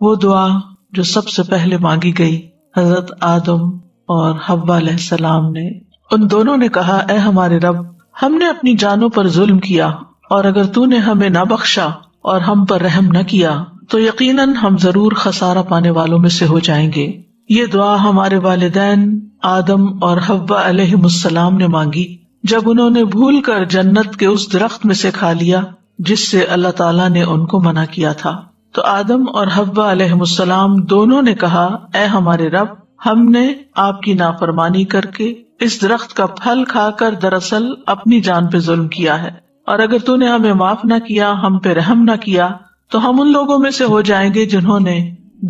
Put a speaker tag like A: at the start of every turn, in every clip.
A: وہ دعا جو سب سے پہلے مانگی گئی حضرت آدم اور حوا علیہ السلام نے. ان دونوں نے کہا اے ہمارے رب، ہم نے اپنی جانوں پر ظلم کیا، اور اگر تو نے ہمیں نہ بخشا اور ہم پر رحم نہ کیا تو یقیناً ہم ضرور خسارہ پانے والوں میں سے ہو جائیں گے. یہ دعا ہمارے والدین آدم اور حوا علیہم السلام نے مانگی جب انہوں نے بھول کر جنت کے اس درخت میں سے کھا لیا جس سے اللہ تعالیٰ نے ان کو منع کیا تھا. تو آدم اور حوا علیہم السلام دونوں نے کہا اے ہمارے رب، ہم نے آپ کی نافرمانی کر کے اس درخت کا پھل کھا کر دراصل اپنی جان پہ ظلم کیا ہے، اور اگر تو نے ہمیں معاف نہ کیا، ہم پہ رحم نہ کیا تو ہم ان لوگوں میں سے ہو جائیں گے جنہوں نے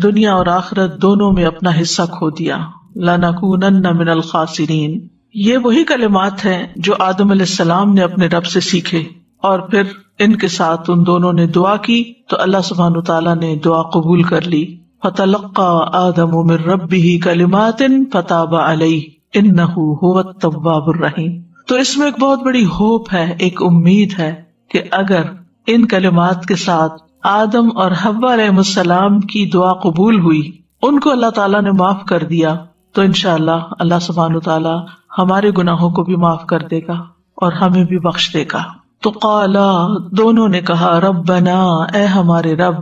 A: دنیا اور آخرت دونوں میں اپنا حصہ کھو دیا. لَنَكُونَنَّ مِنَ الْخَاسِرِينَ. یہ وہی کلمات ہیں جو آدم علیہ السلام نے اپنے رب سے سیکھے، اور پھر ان کے ساتھ ان دونوں نے دعا کی تو اللہ سبحانہ وتعالیٰ نے دعا قبول کر لی. فَتَلَقَّى آدَمُ مِن رَّبِّهِ كَلِمَاتٍ فَتَابَ عَلَيْهِ إِنَّهُ هُوَ التَّوَّابُ الرَّحِيمُ. تو اس میں ایک بہت بڑی ہوپ ہے، ایک امید ہے کہ اگر ان کلمات کے ساتھ آدم اور حوا علیہ السلام کی دعا قبول ہوئی، ان کو اللہ تعالیٰ نے معاف کر دیا، تو انشاءاللہ اللہ سبحانہ وتعالیٰ ہمارے گناہوں کو بھی معاف کر دے گا اور ہمیں بھی بخش دے گا. تو قالا، دونوں نے کہا ربنا، اے ہمارے رب،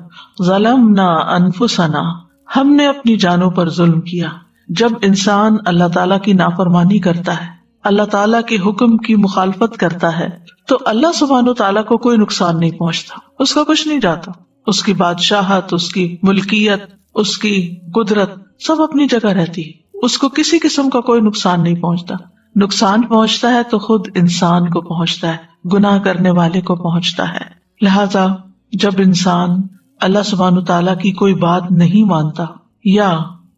A: ظلمنا انفسنا، ہم نے اپنی جانوں پر ظلم کیا. جب انسان اللہ تعالیٰ کی نافرمانی کرتا ہے، اللہ تعالیٰ کے حکم کی مخالفت کرتا ہے، تو اللہ سبحانہ تعالیٰ کو کوئی نقصان نہیں پہنچتا، اس کا کچھ نہیں جاتا. اس کی بادشاہت، اس کی ملکیت، اس کی قدرت سب اپنی جگہ رہتی ہے، اس کو کسی قسم کا کوئی نقصان نہیں پہنچتا. نقصان پہنچتا ہے تو خود انسان کو پہنچتا ہے، گناہ کرنے والے کو پہنچتا ہے. لہذا جب انسان اللہ سبحانہ تعالیٰ کی کوئی بات نہیں مانتا یا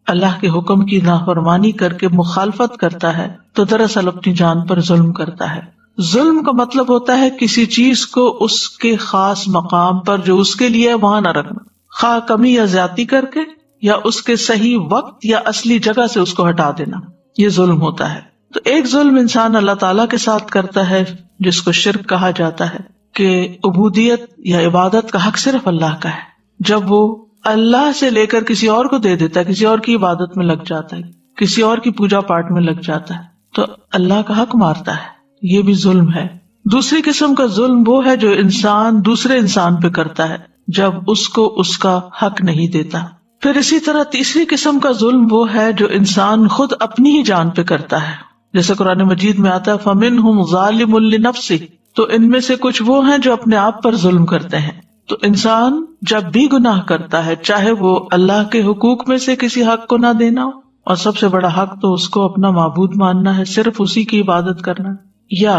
A: اللہ کے حکم کی نافرمانی کر کے مخالفت کرتا ہے تو دراصل اپنی جان پر ظلم کرتا ہے. ظلم کا مطلب ہوتا ہے کسی چیز کو اس کے خاص مقام پر جو اس کے لیے وہاں نہ رکھنا، خواہ کمی یا زیادتی کر کے یا اس کے صحیح وقت یا اصلی جگہ سے اس کو ہٹا دینا، یہ ظلم ہوتا ہے. تو ایک ظلم انسان اللہ تعالیٰ کے ساتھ کرتا ہے جس کو شرک کہا جاتا ہے، کہ عبودیت یا عبادت کا حق صرف اللہ کا ہے. جب وہ اللہ سے لے کر کسی اور کو دے دیتا ہے، کسی اور کی عبادت میں لگ جاتا ہے، کسی اور کی پوجا پاٹ میں لگ جاتا ہے، تو اللہ کا حق مارتا ہے، یہ بھی ظلم ہے. دوسری قسم کا ظلم وہ ہے جو انسان دوسرے انسان پہ کرتا ہے جب اس کو اس کا حق نہیں دیتا. پھر اسی طرح تیسری قسم کا ظلم وہ ہے جو انسان خود اپنی ہی جان پہ کرتا ہے، جیسے قرآن مجید میں آتا ہے فَمِنْهُمْ ظَالِمٌ لِنَفْسِهِ. تو ان میں سے کچھ وہ ہیں جو اپنے آپ پر ظلم کرتے ہیں. تو انسان جب بھی گناہ کرتا ہے، چاہے وہ اللہ کے حقوق میں سے کسی حق کو نہ دینا ہو، اور سب سے بڑا حق تو اس کو اپنا معبود ماننا ہے، صرف اسی کی عبادت کرنا، یا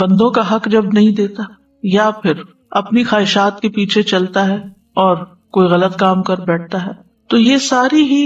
A: بندوں کا حق جب نہیں دیتا، یا پھر اپنی خواہشات کے پیچھے چلتا ہے اور کوئی غلط کام کر بیٹھتا ہے، تو یہ ساری ہی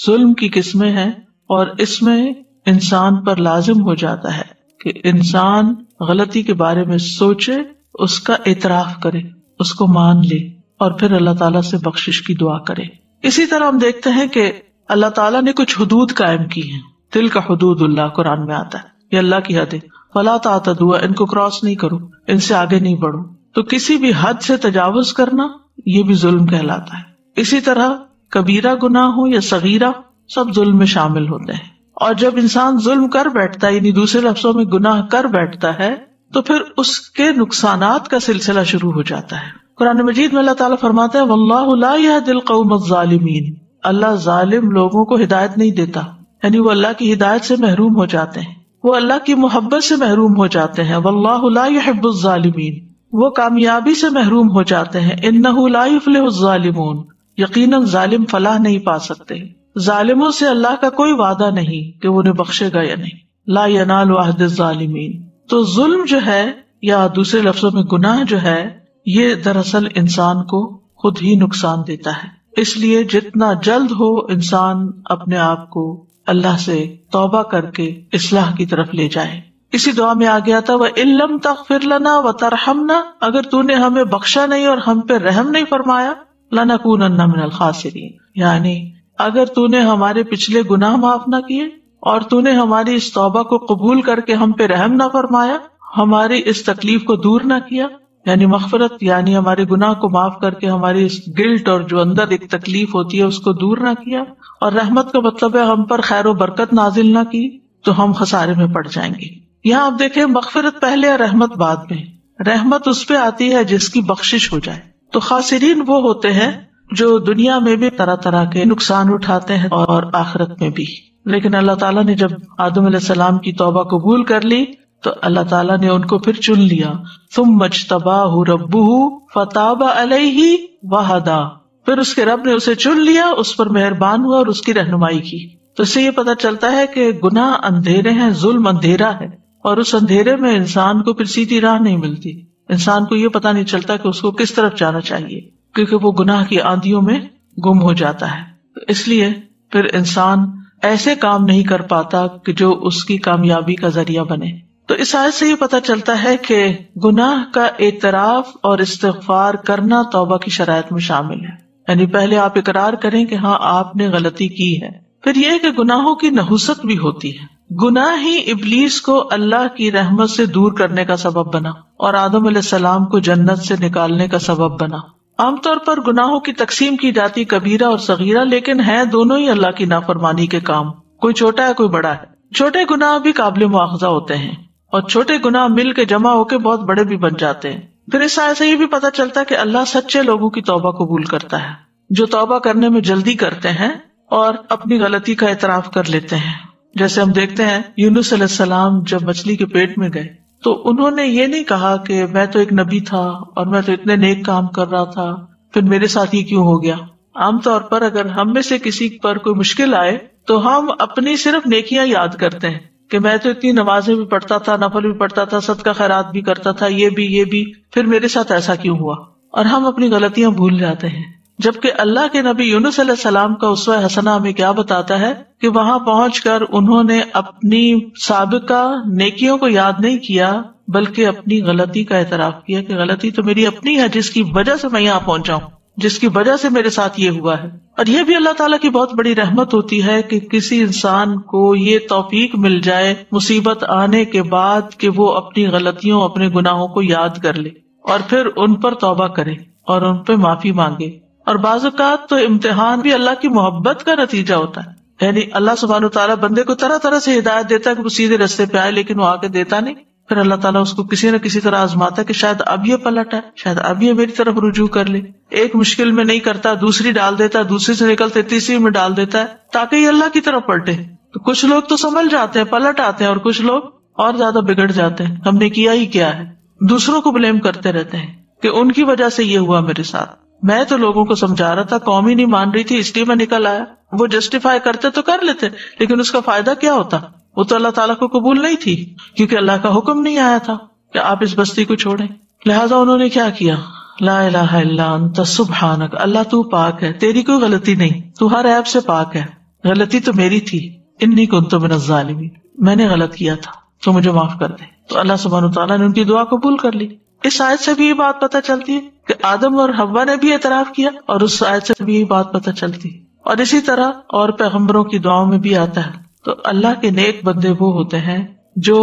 A: ظلم کی قسمیں ہیں. اور اس میں انسان پر لازم ہو جاتا ہے کہ انسان غلطی کے بارے میں سوچے، اس کا اعتراف کرے، اس کو مان لے، اور پھر اللہ تعالیٰ سے بخشش کی دعا کرے. اسی طرح ہم دیکھتے ہیں کہ اللہ تعالیٰ نے کچھ حدود قائم کی ہیں. تلک حدود اللہ قرآن میں آتا ہے، یہ اللہ کی حد ہے. فلا تعتدوا، ان کو کراس نہیں کرو، ان سے آگے نہیں بڑھو. تو کسی بھی حد سے تجاوز کرنا یہ بھی ظلم کہلاتا ہے. اسی طرح کبیرہ گناہ ہو یا صغیرہ، سب ظلم میں شامل ہوتے ہیں. اور جب انسان ظلم کر بیٹھتا ہے، یعنی دوسرے لفظوں میں گناہ کر بیٹھتا ہے، تو پھر اس کے نقصانات کا سلسلہ شروع ہو جاتا ہے. قرآن مجید میں اللہ تعالیٰ فرماتا ہے واللہ لا یہدی القوم الظالمین، اللہ ظالم لوگوں کو ہدایت نہیں دیتا، یعنی وہ اللہ کی ہدایت سے محروم ہو جاتے ہیں، وہ اللہ کی محبت سے محروم ہو جاتے ہیں. واللہ لا یحب الظالمین، وہ کامیابی سے محروم ہو جاتے ہیں. انہ لا یفلح الظالمون، یقیناً ظالم فلاح نہیں پا سکتے. ظالموں سے اللہ کا کوئی وعدہ نہیں کہ وہ انہیں بخشے گا یا نہیں. لا ینال عہد الظالمین. تو ظلم جو ہے، یا دوسرے لفظوں میں گناہ جو ہے، یہ دراصل انسان کو خود ہی نقصان دیتا ہے. اس لیے جتنا جلد ہو انسان اپنے آپ کو اللہ سے توبہ کر کے اصلاح کی طرف لے جائے. اسی دعا میں آ گیا تھا وَإِن لَّمْ تَغْفِرْ لَنَا وَتَرْحَمْنَا، اگر تو نے ہمیں بخشا نہیں اور ہم پہ رحم نہیں فرمایا، لَنَكُونَنَّ مِنَ الْخَاسِرِينَ، یعنی اگر تو نے ہمارے پچھلے گناہ معاف نہ کیے اور تو نے ہماری اس توبہ کو قبول کر کے ہم پہ رحم نہ فرمایا، ہماری اس تکلیف کو دور نہ کیا، یعنی مغفرت یعنی ہمارے گناہ کو معاف کر کے ہماری اس گلٹ اور جو اندر ایک تکلیف ہوتی ہے اس کو دور نہ کیا، اور رحمت کا مطلب ہے ہم پر خیر و برکت نازل نہ کی تو ہم خسارے میں پڑ جائیں گے۔ یہاں آپ دیکھیں مغفرت پہلے اور رحمت بعد میں۔ رحمت اس پہ آتی ہے جس کی بخشش ہو جائے، تو خاسرین وہ ہوتے ہیں جو دنیا میں بھی طرح طرح کے نقصان اٹھاتے ہیں اور آخرت میں بھی۔ لیکن اللہ تعالیٰ نے جب آدم علیہ السلام کی توبہ قبول کر لی تو اللہ تعالیٰ نے ان کو پھر چن لیا، ثم اجتباہ ربہ فتاب علیہ وہدی، پھر اس کے رب نے اسے چن لیا، اس پر مہربان ہوا اور اس کی رہنمائی کی۔ تو اس سے یہ پتہ چلتا ہے کہ گناہ اندھیرے ہیں، ظلم اندھیرا ہے، اور اس اندھیرے میں انسان کو پھر سیدھی راہ نہیں ملتی، انسان کو یہ پتہ نہیں چلتا کہ اس کو کس طرف جانا چاہیے، کیونکہ وہ گناہ کی آندھیوں میں گم ہو جاتا ہے۔ تو اس لیے پھر انسان ایسے کام نہیں کر پاتا کہ جو اس کی کامیابی کا ذریعہ بنے۔ تو اس آیت سے یہ پتہ چلتا ہے کہ گناہ کا اعتراف اور استغفار کرنا توبہ کی شرائط میں شامل ہے، یعنی پہلے آپ اقرار کریں کہ ہاں آپ نے غلطی کی ہے۔ پھر یہ کہ گناہوں کی نحوست بھی ہوتی ہے، گناہ ہی ابلیس کو اللہ کی رحمت سے دور کرنے کا سبب بنا اور آدم علیہ السلام کو جنت سے نکالنے کا سبب بنا۔ عام طور پر گناہوں کی تقسیم کی جاتی کبیرہ اور صغیرہ، لیکن ہیں دونوں ہی اللہ کی نافرمانی کے کام، کوئی چھوٹا ہے کوئی بڑا ہے۔ چھوٹے گناہ بھی قابل مواخذہ ہوتے ہیں اور چھوٹے گناہ مل کے جمع ہو کے بہت بڑے بھی بن جاتے ہیں۔ پھر اس آیت سے یہ بھی پتہ چلتا ہے کہ اللہ سچے لوگوں کی توبہ قبول کرتا ہے، جو توبہ کرنے میں جلدی کرتے ہیں اور اپنی غلطی کا اعتراف کر لیتے ہیں۔ جیسے ہم دیکھتے ہیں یونس علیہ السلام جب مچھلی کے پیٹ میں گئے تو انہوں نے یہ نہیں کہا کہ میں تو ایک نبی تھا اور میں تو اتنے نیک کام کر رہا تھا، پھر میرے ساتھ یہ کیوں ہو گیا۔ عام طور پر اگر ہم میں سے کسی پر کوئی مشکل آئے تو ہم اپنی صرف نیکیاں یاد کرتے ہیں کہ میں تو اتنی نمازیں بھی پڑھتا تھا، نفل بھی پڑھتا تھا، صدقہ خیرات بھی کرتا تھا، یہ بھی، پھر میرے ساتھ ایسا کیوں ہوا، اور ہم اپنی غلطیاں بھول جاتے ہیں۔ جبکہ اللہ کے نبی یونس علیہ السلام کا اسوہ حسنہ ہمیں کیا بتاتا ہے کہ وہاں پہنچ کر انہوں نے اپنی سابقہ نیکیوں کو یاد نہیں کیا بلکہ اپنی غلطی کا اعتراف کیا کہ غلطی تو میری اپنی ہے، جس کی وجہ سے میں یہاں پہنچا ہوں، جس کی وجہ سے میرے ساتھ یہ ہوا ہے۔ اور یہ بھی اللہ تعالیٰ کی بہت بڑی رحمت ہوتی ہے کہ کسی انسان کو یہ توفیق مل جائے مصیبت آنے کے بعد کہ وہ اپنی غلطیوں، اپنے گناہوں کو یاد کر لے اور پھر ان پر توبہ کرے اور ان پہ معافی مانگے۔ اور بعض اوقات تو امتحان بھی اللہ کی محبت کا نتیجہ ہوتا ہے، یعنی اللہ سبحانہ وتعالیٰ بندے کو طرح طرح سے ہدایت دیتا ہے کہ وہ سیدھے راستے پہ آئے، لیکن وہ آگے دیتا نہیں، پھر اللہ تعالیٰ اس کو کسی نہ کسی طرح آزماتا ہے کہ شاید اب یہ پلٹ ہے، شاید اب یہ میری طرف رجوع کر لے۔ ایک مشکل میں نہیں کرتا، دوسری ڈال دیتا ہے، دوسری سے نکلتے تیسری میں ڈال دیتا ہے تاکہ یہ اللہ کی طرف پلٹے۔ تو کچھ لوگ تو سنبھل جاتے ہیں، پلٹ آتے ہیں، اور کچھ لوگ اور زیادہ بگڑ جاتے ہیں، ہم نے کیا ہی کیا ہے، دوسروں کو بلیم کرتے رہتے ہیں کہ ان کی وجہ سے یہ ہوا میرے ساتھ۔ میں تو لوگوں کو سمجھا رہا تھا، قوم ہی نہیں مان رہی تھی، اس لیے میں نکل آیا۔ وہ جسٹیفائی کرتے تو کر لیتے، لیکن اس کا فائدہ کیا ہوتا؟ وہ تو اللہ تعالیٰ کو قبول نہیں تھی، کیونکہ اللہ کا حکم نہیں آیا تھا کہ آپ اس بستی کو چھوڑیں۔ لہذا انہوں نے کیا کیا؟ لا الہ الا انت سبحانک، اللہ تو پاک ہے، تیری کوئی غلطی نہیں، تو ہر عیب سے پاک ہے، غلطی تو میری تھی، انی کنت من الظالمین، میں نے غلط کیا تھا تو مجھے معاف کر دے۔ تو اللہ سبحانہ وتعالیٰ نے ان کی دعا قبول کر لی۔ اس آیت سے بھی یہ بات پتہ چلتی ہے کہ آدم اور حوا نے بھی اعتراف کیا، اور اس آیت سے بھی یہ بات پتہ چلتی ہے، اور اسی طرح اور پیغمبروں کی دعاؤں میں بھی آتا ہے۔ تو اللہ کے نیک بندے وہ ہوتے ہیں جو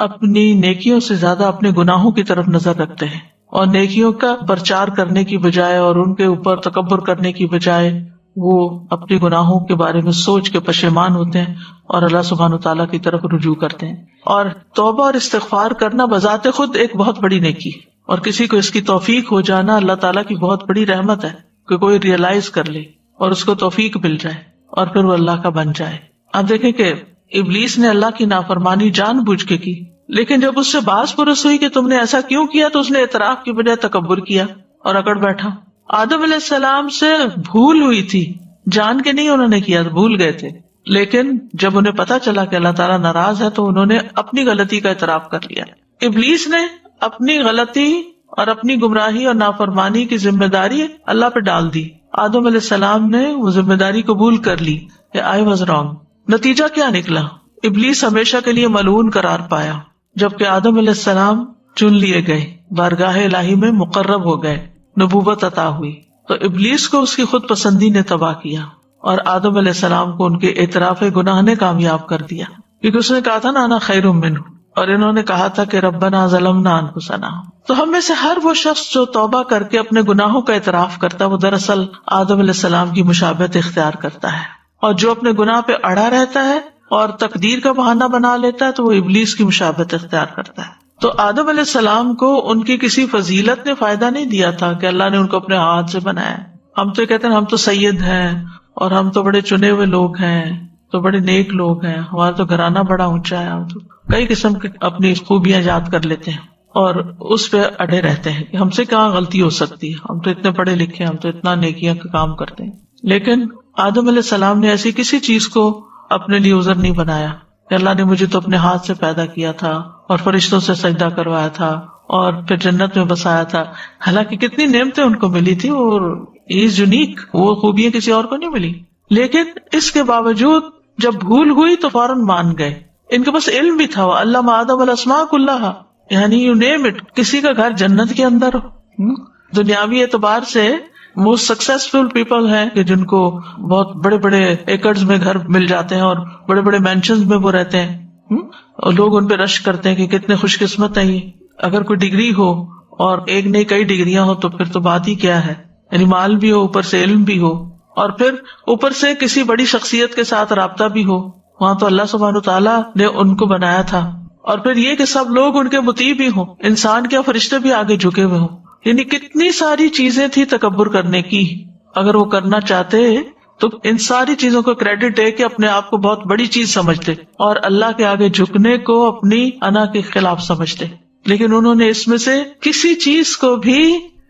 A: اپنی نیکیوں سے زیادہ اپنے گناہوں کی طرف نظر رکھتے ہیں، اور نیکیوں کا پرچار کرنے کی بجائے اور ان کے اوپر تکبر کرنے کی بجائے وہ اپنے گناہوں کے بارے میں سوچ کے پشیمان ہوتے ہیں اور اللہ سبحانہ وتعالیٰ کی طرف رجوع کرتے ہیں۔ اور توبہ اور استغفار کرنا بذات خود ایک بہت بڑی نیکی ہے، اور کسی کو اس کی توفیق ہو جانا اللہ تعالیٰ کی بہت بڑی رحمت ہے کہ کوئی ریئلائز کر لے اور اس کو توفیق مل جائے اور پھر وہ اللہ کا بن جائے۔ آپ دیکھیں کہ ابلیس نے اللہ کی نافرمانی جان بوجھ کے کی، لیکن جب اس سے باز پرس ہوئی کہ تم نے ایسا کیوں کیا تو اس نے اعتراف کی بجائے تکبر کیا اور اکڑ بیٹھا۔ آدم علیہ السلام سے بھول ہوئی تھی، جان کے نہیں انہوں نے کیا، بھول گئے تھے، لیکن جب انہیں پتا چلا کہ اللہ تعالیٰ ناراض ہے تو انہوں نے اپنی غلطی کا اعتراف کر لیا۔ ابلیس نے اپنی غلطی اور اپنی گمراہی اور نافرمانی کی ذمہ داری اللہ پہ ڈال دی۔ آدم علیہ السلام نے وہ ذمہ داری قبول کر لی کہ I was wrong۔ نتیجہ کیا نکلا؟ ابلیس ہمیشہ کے لیے ملعون قرار پایا، جبکہ آدم علیہ السلام چن لیے گئے، بارگاہ الہی میں مقرب ہو گئے، نبوت عطا ہوئی۔ تو ابلیس کو اس کی خود پسندی نے تباہ کیا، اور آدم علیہ السلام کو ان کے اعتراف گناہ نے کامیاب کر دیا، کیونکہ اس نے کہا تھا نا انا خیر منہ، اور انہوں نے کہا تھا کہ ربنا ظلمنا انفسنا. تو ہم میں سے ہر وہ شخص جو توبہ کر کے اپنے گناہوں کا اعتراف کرتا ہے وہ دراصل آدم علیہ السلام کی مشابہت اختیار کرتا ہے، اور جو اپنے گناہ پہ اڑا رہتا ہے اور تقدیر کا بہانہ بنا لیتا ہے تو وہ ابلیس کی مشابہت اختیار کرتا ہے. تو آدم علیہ السلام کو ان کی کسی فضیلت نے فائدہ نہیں دیا تھا کہ اللہ نے ان کو اپنے ہاتھ سے بنایا. ہم تو کہتے ہیں ہم تو سید ہیں اور ہم تو بڑے چنے ہوئے لوگ ہیں، تو بڑے نیک لوگ ہیں، ہمارا تو گھرانہ بڑا اونچا ہے، ہم تو کئی قسم کی اپنی خوبیاں یاد کر لیتے ہیں اور اس پہ اڑے رہتے ہیں کہ ہم سے کہاں غلطی ہو سکتی ہے، ہم تو اتنے پڑھے لکھے ہیں، ہم تو اتنا نیکیاں کا کام کرتے ہیں. لیکن آدم علیہ السلام نے ایسی کسی چیز کو اپنے لیے عذر نہیں بنایا کہ اللہ نے مجھے تو اپنے ہاتھ سے پیدا کیا تھا اور فرشتوں سے سجدہ کروایا تھا اور پھر جنت میں بسایا تھا. حالانکہ کتنی نعمتیں ان کو ملی تھی اور از یونیک، وہ خوبیاں کسی اور کو نہیں ملی. لیکن اس کے باوجود جب بھول ہوئی تو فوراً مان گئے. ان کے پاس علم بھی تھا، علم آدم الاسماء کلھا، یعنی یو نیم اٹ. کسی کا گھر جنت کے اندر ہو، دنیاوی اعتبار سے موسٹ سکسیسفل پیپل ہیں کہ جن کو بہت بڑے بڑے ایکڑز میں گھر مل جاتے ہیں اور بڑے بڑے مینشنز میں وہ رہتے ہیں، اور لوگ ان پہ رش کرتے ہیں کہ کتنے خوش قسمت ہیں یہ. اگر کوئی ڈگری ہو اور ایک نہیں کئی ڈگریاں ہو تو پھر تو بات ہی کیا ہے. یعنی مال بھی ہو، اوپر سے علم بھی ہو، اور پھر اوپر سے کسی بڑی شخصیت کے ساتھ رابطہ بھی ہو. وہاں تو اللہ سبحانہ وتعالیٰ نے ان کو بنایا تھا. اور پھر یہ کہ سب لوگ ان کے مطیع بھی ہوں، انسان کیا فرشتے بھی آگے جھکے ہوئے ہوں. یعنی کتنی ساری چیزیں تھی تکبر کرنے کی. اگر وہ کرنا چاہتے تو ان ساری چیزوں کو کریڈٹ دے کے اپنے آپ کو بہت بڑی چیز سمجھتے اور اللہ کے آگے جھکنے کو اپنی انا کے خلاف سمجھتے. لیکن انہوں نے اس میں سے کسی چیز کو بھی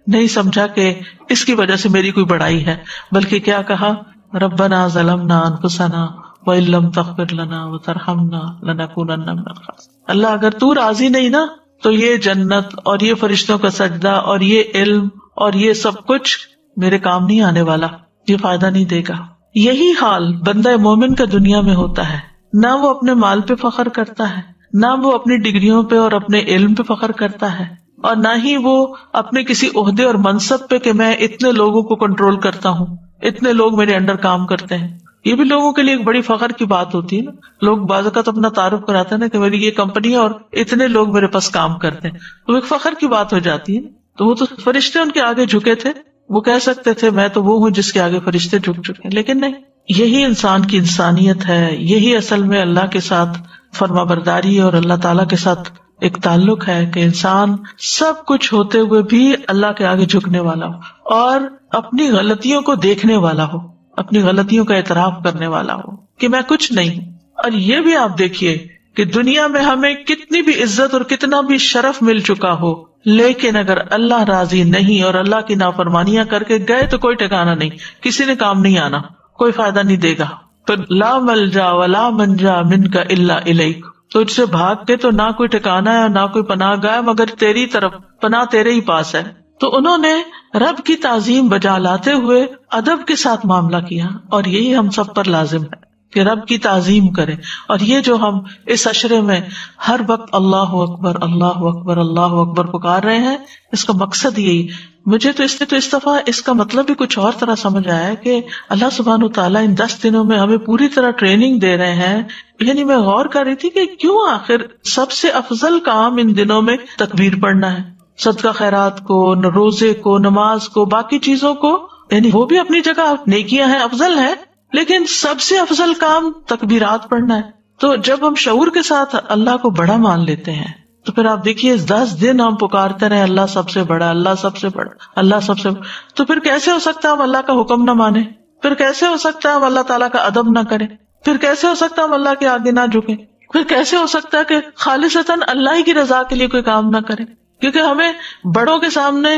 A: نہیں سمجھا کہ اس کی وجہ سے میری کوئی بڑائی ہے، بلکہ کیا کہا، ربنا ظلمنا انفسنا وَإِن لَّمْ تَغْفِرْ لَنَا وَتَرْحَمْنَا لَنَكُونَنَّ مِنَ الْخَاسِرِينَ. اللہ اگر تو راضی نہیں نا تو یہ جنت اور یہ فرشتوں کا سجدہ اور یہ علم اور یہ سب کچھ میرے کام نہیں آنے والا، یہ فائدہ نہیں دے گا. یہی حال بندہ مومن کا دنیا میں ہوتا ہے. نہ وہ اپنے مال پہ فخر کرتا ہے، نہ وہ اپنی ڈگریوں پہ اور اپنے علم پہ فخر کرتا ہے، اور نہ ہی وہ اپنے کسی عہدے اور منصب پہ کہ میں اتنے لوگوں کو کنٹرول کرتا ہوں، اتنے لوگ میرے انڈر کام کرتے ہیں. یہ بھی لوگوں کے لیے ایک بڑی فخر کی بات ہوتی ہے نا. لوگ بعض اوقات اپنا تعارف کراتے ہیں نا کہ میری یہ کمپنی ہے اور اتنے لوگ میرے پاس کام کرتے ہیں، تو ایک فخر کی بات ہو جاتی ہے. تو وہ تو فرشتے ان کے آگے جھکے تھے، وہ کہہ سکتے تھے میں تو وہ ہوں جس کے آگے فرشتے جھک چکے، لیکن نہیں. یہی انسان کی انسانیت ہے، یہی اصل میں اللہ کے ساتھ فرما برداری اور اللہ تعالیٰ کے ساتھ ایک تعلق ہے کہ انسان سب کچھ ہوتے ہوئے بھی اللہ کے آگے جھکنے والا ہو اور اپنی غلطیوں کو دیکھنے والا ہو، اپنی غلطیوں کا اعتراف کرنے والا ہو کہ میں کچھ نہیں. اور یہ بھی آپ دیکھیے کہ دنیا میں ہمیں کتنی بھی عزت اور کتنا بھی شرف مل چکا ہو، لیکن اگر اللہ راضی نہیں اور اللہ کی نافرمانیاں کر کے گئے تو کوئی ٹھکانا نہیں، کسی نے کام نہیں آنا، کوئی فائدہ نہیں دے گا. پھر لا ملجا ولا منجا منک الا الیک، تو تجھ سے بھاگ کے تو نہ کوئی ٹھکانا ہے نہ کوئی پناہ گاہ مگر تیری طرف، پناہ تیرے ہی پاس ہے. تو انہوں نے رب کی تعظیم بجا لاتے ہوئے ادب کے ساتھ معاملہ کیا، اور یہی ہم سب پر لازم ہے کہ رب کی تعظیم کریں. اور یہ جو ہم اس عشرے میں ہر وقت اللہ اکبر اللہ اکبر اللہ اکبر پکار رہے ہیں، اس کا مقصد یہی. مجھے تو اس دفعہ اس کا مطلب بھی کچھ اور طرح سمجھ آیا کہ اللہ سبحانہ وتعالیٰ ان 10 دنوں میں ہمیں پوری طرح ٹریننگ دے رہے ہیں. یعنی میں غور کر رہی تھی کہ کیوں آخر سب سے افضل کام ان دنوں میں تکبیر پڑھنا ہے. صدقہ خیرات کو، روزے کو، نماز کو، باقی چیزوں کو، یعنی وہ بھی اپنی جگہ نیکیاں ہیں، افضل ہیں، لیکن سب سے افضل کام تکبیرات پڑھنا ہے. تو جب ہم شعور کے ساتھ اللہ کو بڑا مان لیتے ہیں تو پھر آپ دیکھیے 10 دن ہم پکارتے رہے اللہ سب سے بڑا، اللہ سب سے بڑا، اللہ سب سے بڑا. تو پھر کیسے ہو سکتا ہے ہم اللہ کا حکم نہ مانیں؟ پھر کیسے ہو سکتا ہے ہم اللہ تعالیٰ کا ادب نہ کریں؟ پھر کیسے ہو سکتا ہے ہم اللہ کے آگے نہ جھکیں؟ پھر کیسے ہو سکتا ہے کہ خالصتاً اللہ ہی کی رضا کے لیے کوئی کام نہ کریں؟ کیونکہ ہمیں بڑوں کے سامنے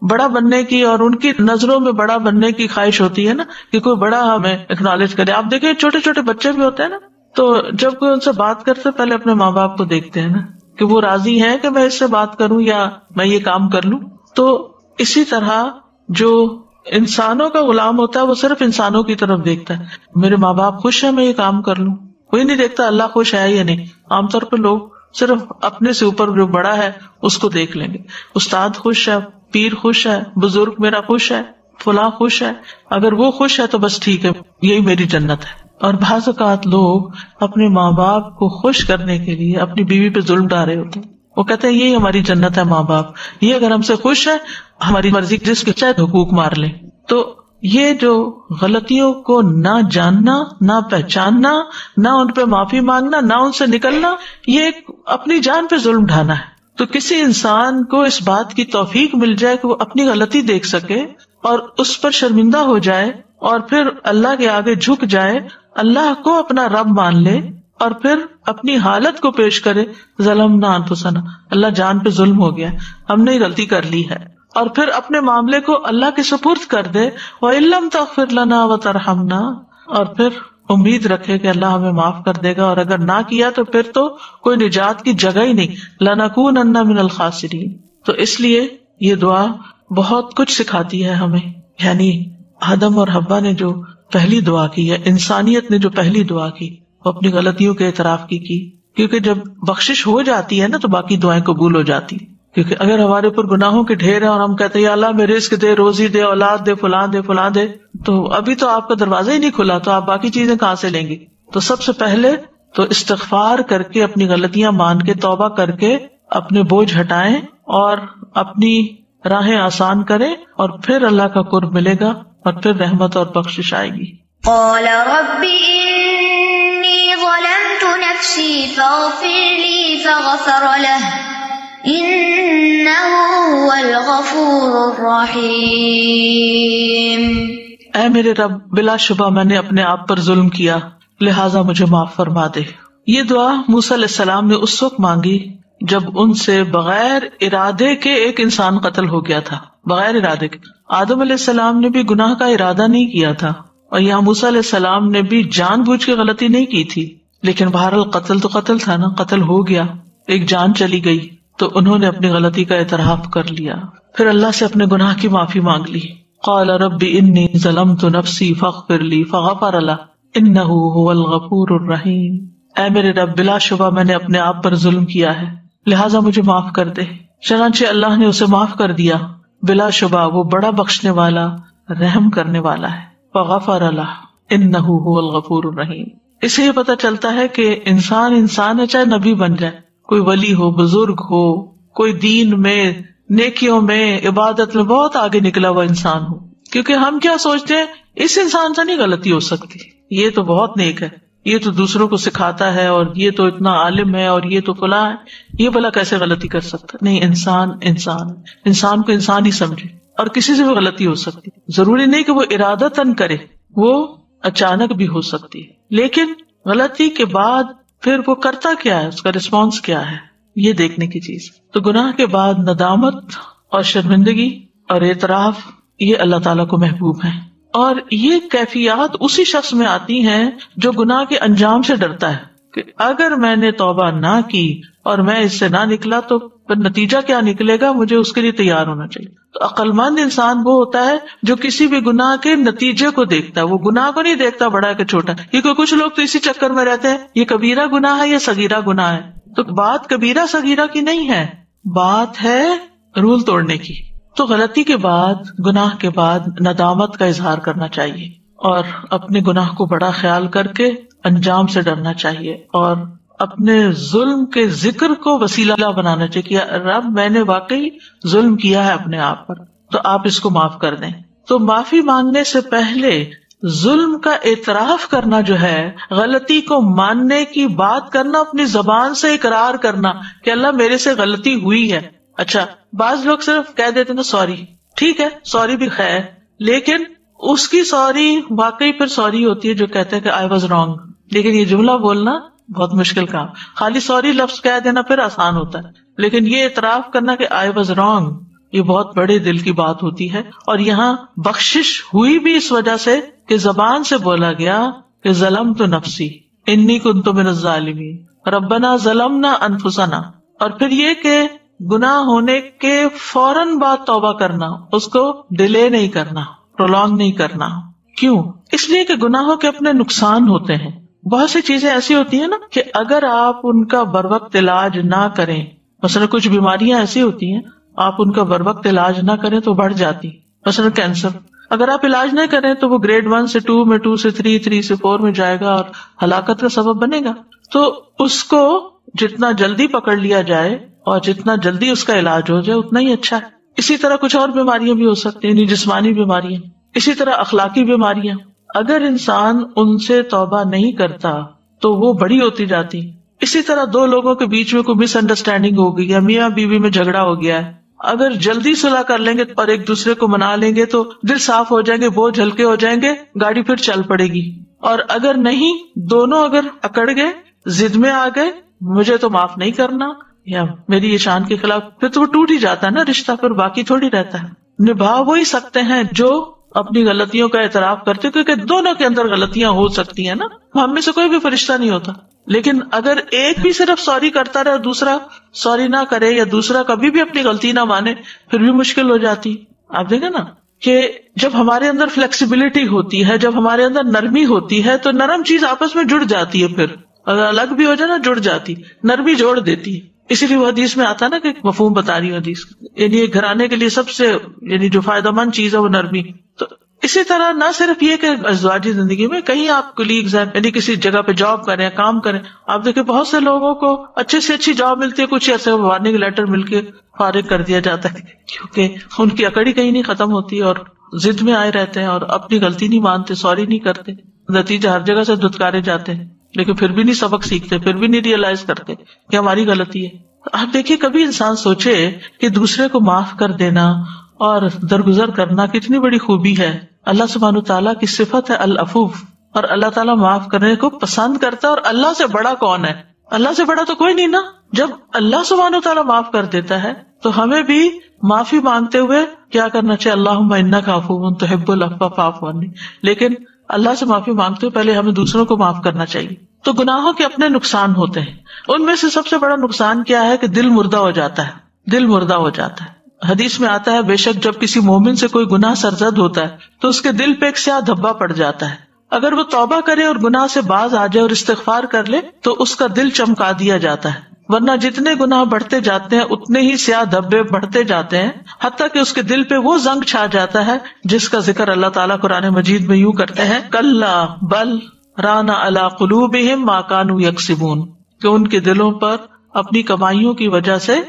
A: بڑا بننے کی اور ان کی نظروں میں بڑا بننے کی خواہش ہوتی ہے نا، کہ کوئی بڑا ہمیں ایکنالج کرے. آپ دیکھیں چھوٹے چھوٹے بچے بھی ہوتے ہیں نا، تو جب کوئی ان سے بات کرتے پہلے اپنے ماں باپ کو دیکھتے ہیں نا کہ وہ راضی ہیں کہ میں اس سے بات کروں یا میں یہ کام کر لوں. تو اسی طرح جو انسانوں کا غلام ہوتا ہے وہ صرف انسانوں کی طرف دیکھتا ہے. میرے ماں باپ خوش ہیں میں یہ کام کر لوں، کوئی نہیں دیکھتا اللہ خوش ہے یا نہیں. عام طور پہ لوگ صرف اپنے سے اوپر جو بڑا ہے اس کو دیکھ لیں گے. استاد خوش ہے، پیر خوش ہے، بزرگ میرا خوش ہے، فلاں خوش ہے، اگر وہ خوش ہے تو بس ٹھیک ہے، یہی میری جنت ہے. اور بعض اوقات لوگ اپنے ماں باپ کو خوش کرنے کے لیے اپنی بیوی پہ ظلم ڈال رہے ہوتے ہیں. وہ کہتے ہیں یہی ہماری جنت ہے ماں باپ، یہ اگر ہم سے خوش ہے ہماری مرضی جس کے چاہے حقوق مار لیں. تو یہ جو غلطیوں کو نہ جاننا، نہ پہچاننا، نہ ان پہ معافی مانگنا، نہ ان سے نکلنا، یہ ایک اپنی جان پہ ظلم ڈھانا ہے. تو کسی انسان کو اس بات کی توفیق مل جائے کہ وہ اپنی غلطی دیکھ سکے اور اس پر شرمندہ ہو جائے اور پھر اللہ کے آگے جھک جائے، اللہ کو اپنا رب مان لے اور پھر اپنی حالت کو پیش کرے، ظلمنا انفسنا، اللہ جان پہ ظلم ہو گیا، ہم نے غلطی کر لی ہے، اور پھر اپنے معاملے کو اللہ کے سپرد کر دے، وَإِن لَّمْ تَغْفِرْ لَنَا وَتَرْحَمْنَا، اور پھر امید رکھے کہ اللہ ہمیں معاف کر دے گا، اور اگر نہ کیا تو پھر تو کوئی نجات کی جگہ ہی نہیں، لَنَكُونَنَّ مِنَ الْخَاسِرِينَ. تو اس لیے یہ دعا بہت کچھ سکھاتی ہے ہمیں. یعنی آدم اور حوا نے جو پہلی دعا کی ہے، انسانیت نے جو پہلی دعا کی، وہ اپنی غلطیوں کے اعتراف کی، کیونکہ جب بخشش ہو جاتی ہے نا تو باقی دعائیں قبول ہو جاتی. کیونکہ اگر ہمارے اوپر گناہوں کے ڈھیر ہیں اور ہم کہتے ہیں یا اللہ میں رزق دے، روزی دے، اولاد دے، فلاں دے، فلاں دے، تو ابھی تو آپ کا دروازہ ہی نہیں کھلا، تو آپ باقی چیزیں کہاں سے لیں گے؟ تو سب سے پہلے تو استغفار کر کے، اپنی غلطیاں مان کے، توبہ کر کے اپنے بوجھ ہٹائیں اور اپنی راہیں آسان کریں، اور پھر اللہ کا قرب ملے گا اور پھر رحمت اور بخشش آئے گی.
B: قال رب انی ظلمت نفسی فاغفر لی فغفر له انہ هو الغفور الرحیم.
A: اے میرے رب، بلا شبہ میں نے اپنے آپ پر ظلم کیا، لہٰذا مجھے معاف فرما دے. یہ دعا موسیٰ علیہ السلام نے اس وقت مانگی جب ان سے بغیر ارادے کے ایک انسان قتل ہو گیا تھا، بغیر ارادے کے. آدم علیہ السلام نے بھی گناہ کا ارادہ نہیں کیا تھا، اور یہاں موسیٰ علیہ السلام نے بھی جان بوجھ کے غلطی نہیں کی تھی، لیکن بہرحال قتل تو قتل تھا نا، قتل ہو گیا، ایک جان چلی گئی، تو انہوں نے اپنی غلطی کا اعتراف کر لیا، پھر اللہ سے اپنے گناہ کی معافی مانگ لی. قال رب انی ظلمت نفسی فاغفر لی فغفر له انہ هو الغفور الرحیم. اے میرے رب، بلا شبہ میں نے اپنے آپ پر ظلم کیا ہے، لہٰذا مجھے معاف کر دے. چنانچہ اللہ نے اسے معاف کر دیا، بلا شبہ وہ بڑا بخشنے والا، رحم کرنے والا ہے. فغفر له انہ هو الغفور الرحیم. اس سے یہ پتہ چلتا ہے کہ انسان ہے، چاہے نبی بن جائے، کوئی ولی ہو، بزرگ ہو، کوئی دین میں، نیکیوں میں، عبادت میں بہت آگے نکلا ہوا انسان ہو. کیونکہ ہم کیا سوچتے ہیں، اس انسان سے نہیں غلطی ہو سکتی، یہ تو بہت نیک ہے، یہ تو دوسروں کو سکھاتا ہے، اور یہ تو اتنا عالم ہے، اور یہ تو فلاں ہے، یہ بھلا کیسے غلطی کر سکتا؟ نہیں، انسان کو انسان ہی سمجھے، اور کسی سے بھی غلطی ہو سکتی. ضروری نہیں کہ وہ ارادتاً کرے، وہ اچانک بھی ہو سکتی ہے. لیکن غلطی کے بعد پھر وہ کرتا کیا ہے، اس کا رسپانس کیا ہے، یہ دیکھنے کی چیز. تو گناہ کے بعد ندامت اور شرمندگی اور اعتراف، یہ اللہ تعالیٰ کو محبوب ہے. اور یہ کیفیات اسی شخص میں آتی ہیں جو گناہ کے انجام سے ڈرتا ہے، کہ اگر میں نے توبہ نہ کی اور میں اس سے نہ نکلا تو پھر نتیجہ کیا نکلے گا، مجھے اس کے لیے تیار ہونا چاہیے. تو عقل مند انسان وہ ہوتا ہے جو کسی بھی گناہ کے نتیجے کو دیکھتا ہے، وہ گناہ کو نہیں دیکھتا بڑا کہ چھوٹا. کیونکہ کچھ لوگ تو اسی چکر میں رہتے ہیں، یہ کبیرہ گناہ ہے یا صغیرہ گناہ ہے. تو بات کبیرہ صغیرہ کی نہیں ہے، بات ہے رول توڑنے کی. تو غلطی کے بعد، گناہ کے بعد ندامت کا اظہار کرنا چاہیے، اور اپنے گناہ کو بڑا خیال کر کے انجام سے ڈرنا چاہیے، اور اپنے ظلم کے ذکر کو وسیلہ بنانا چاہیے کہ رب میں نے واقعی ظلم کیا ہے اپنے آپ پر، تو آپ اس کو معاف کر دیں. تو معافی مانگنے سے پہلے ظلم کا اعتراف کرنا جو ہے، غلطی کو ماننے کی بات کرنا، اپنی زبان سے اقرار کرنا کہ اللہ میرے سے غلطی ہوئی ہے. اچھا، بعض لوگ صرف کہہ دیتے نا سوری، ٹھیک ہے سوری بھی خیر، لیکن اس کی سوری واقعی پھر سوری ہوتی ہے جو کہتے ہیں کہ آئی واز رانگ. لیکن یہ جملہ بولنا بہت مشکل کام. خالی سوری لفظ کہہ دینا پھر آسان ہوتا ہے، لیکن یہ اعتراف کرنا کہ آئی واز رانگ، یہ بہت بڑے دل کی بات ہوتی ہے. اور یہاں بخشش ہوئی بھی اس وجہ سے کہ زبان سے بولا گیا کہ ظلمت نفسی انی کنت من الظالمین ربنا ظلمنا انفسنا. اور پھر یہ کہ گناہ ہونے کے فوراً بعد توبہ کرنا، اس کو ڈیلے نہیں کرنا، پرولونگ نہیں کرنا. کیوں؟ اس لیے کہ گناہوں کے اپنے نقصان ہوتے ہیں. بہت سی چیزیں ایسی ہوتی ہیں نا کہ اگر آپ ان کا بروقت علاج نہ کریں، مثلا کچھ بیماریاں ایسی ہوتی ہیں آپ ان کا بروقت علاج نہ کریں تو بڑھ جاتی، مثلا کینسر. اگر آپ علاج نہیں کریں تو وہ گریڈ 1 سے 2 میں، 2 سے 3، 3 سے 4 میں جائے گا اور ہلاکت کا سبب بنے گا. تو اس کو جتنا جلدی پکڑ لیا جائے اور جتنا جلدی اس کا علاج ہو جائے اتنا ہی اچھا ہے. اسی طرح کچھ اور بیماریاں بھی ہو سکتی ہیں، یعنی جسمانی بیماریاں، اسی طرح اخلاقی بیماریاں. اگر انسان ان سے توبہ نہیں کرتا تو وہ بڑی ہوتی جاتی. اسی طرح دو لوگوں کے بیچ میں کوئی مس انڈرسٹینڈنگ ہو گئی یا میاں بیوی میں جھگڑا ہو گیا ہے، اگر جلدی صلح کر لیں گے اور ایک دوسرے کو منا لیں گے تو دل صاف ہو جائیں گے، بوجھ ہلکے ہو جائیں گے، گاڑی پھر چل پڑے گی. اور اگر نہیں، دونوں اگر اکڑ گئے، ضد میں آ گئے، مجھے تو معاف نہیں کرنا یا میری یہ شان کے خلاف، پھر تو وہ ٹوٹ ہی جاتا ہے نا رشتہ، پھر باقی تھوڑی رہتا ہے. نبھا وہی سکتے ہیں جو اپنی غلطیوں کا اعتراف کرتے، کیونکہ دونوں کے اندر غلطیاں ہو سکتی ہیں نا، ہم میں سے کوئی بھی فرشتہ نہیں ہوتا. لیکن اگر ایک بھی صرف سوری کرتا رہے اور دوسرا سوری نہ کرے یا دوسرا کبھی بھی اپنی غلطی نہ مانے، پھر بھی مشکل ہو جاتی. آپ دیکھیں نا کہ جب ہمارے اندر فلیکسیبلٹی ہوتی ہے، جب ہمارے اندر نرمی ہوتی ہے تو نرم چیز آپس میں جڑ جاتی ہے، پھر اگر الگ بھی ہو جائے نا جڑ جاتی، نرمی جوڑ دیتی ہے. اسی لیے وہ حدیث میں آتا نا کہ مفہوم بتا رہی ہوں حدیث، یعنی ایک گھرانے کے لیے سب سے یعنی جو فائدہ مند چیز ہے وہ نرمی. تو اسی طرح نہ صرف یہ کہ ازدواجی زندگی میں کہیں آپ کولیگز ہیں، یعنی کسی جگہ پہ جاب کریں، کام کریں، آپ دیکھیں بہت سے لوگوں کو اچھے سے اچھی جاب ملتی ہے، کچھ ایسے وارننگ لیٹر مل کے فارغ کر دیا جاتا ہے کیونکہ ان کی اکڑی کہیں نہیں ختم ہوتی اور ضد میں آئے رہتے ہیں اور اپنی غلطی نہیں مانتے، سوری نہیں کرتے، نتیجہ ہر جگہ سے دھتکارے جاتے ہیں، لیکن پھر بھی نہیں سبق سیکھتے، پھر بھی نہیں ریئلائز کرتے کہ ہماری غلطی ہے. آپ دیکھیے کبھی انسان سوچے کہ دوسرے کو معاف کر دینا اور درگزر کرنا کتنی بڑی خوبی ہے. اللہ سبحانہ تعالیٰ کی صفت ہے العفو، اور اللہ تعالیٰ معاف کرنے کو پسند کرتا ہے. اور اللہ سے بڑا کون ہے؟ اللہ سے بڑا تو کوئی نہیں نا. جب اللہ سبحانہ تعالیٰ معاف کر دیتا ہے تو ہمیں بھی معافی مانگتے ہوئے کیا کرنا چاہیے؟ اللہم انک عفو تحب العفو فاعف عنی. لیکن اللہ سے معافی مانگتے ہوئے پہلے ہمیں دوسروں کو معاف کرنا چاہیے. تو گناہوں کے اپنے نقصان ہوتے ہیں، ان میں سے سب سے بڑا نقصان کیا ہے کہ دل مردہ ہو جاتا ہے، دل مردہ ہو جاتا ہے. حدیث میں آتا ہے بے شک جب کسی مومن سے کوئی گناہ سرزد ہوتا ہے تو اس کے دل پہ ایک سیاہ دھبا پڑ جاتا ہے. اگر وہ توبہ کرے اور گناہ سے باز آ جائے اور استغفار کر لے تو اس کا دل چمکا دیا جاتا ہے. ورنہ جتنے گناہ بڑھتے جاتے ہیں اتنے ہی سیاہ دھبے بڑھتے جاتے ہیں، حتیٰ کہ اس کے دل پہ وہ زنگ چھا جاتا ہے جس کا ذکر اللہ تعالیٰ قرآن مجید میں یوں کرتے ہیں کلا بل ران علی قلوبہم ما کانوا یکسبون، کہ ان کے دلوں پر اپنی کمائیوں کی وجہ سے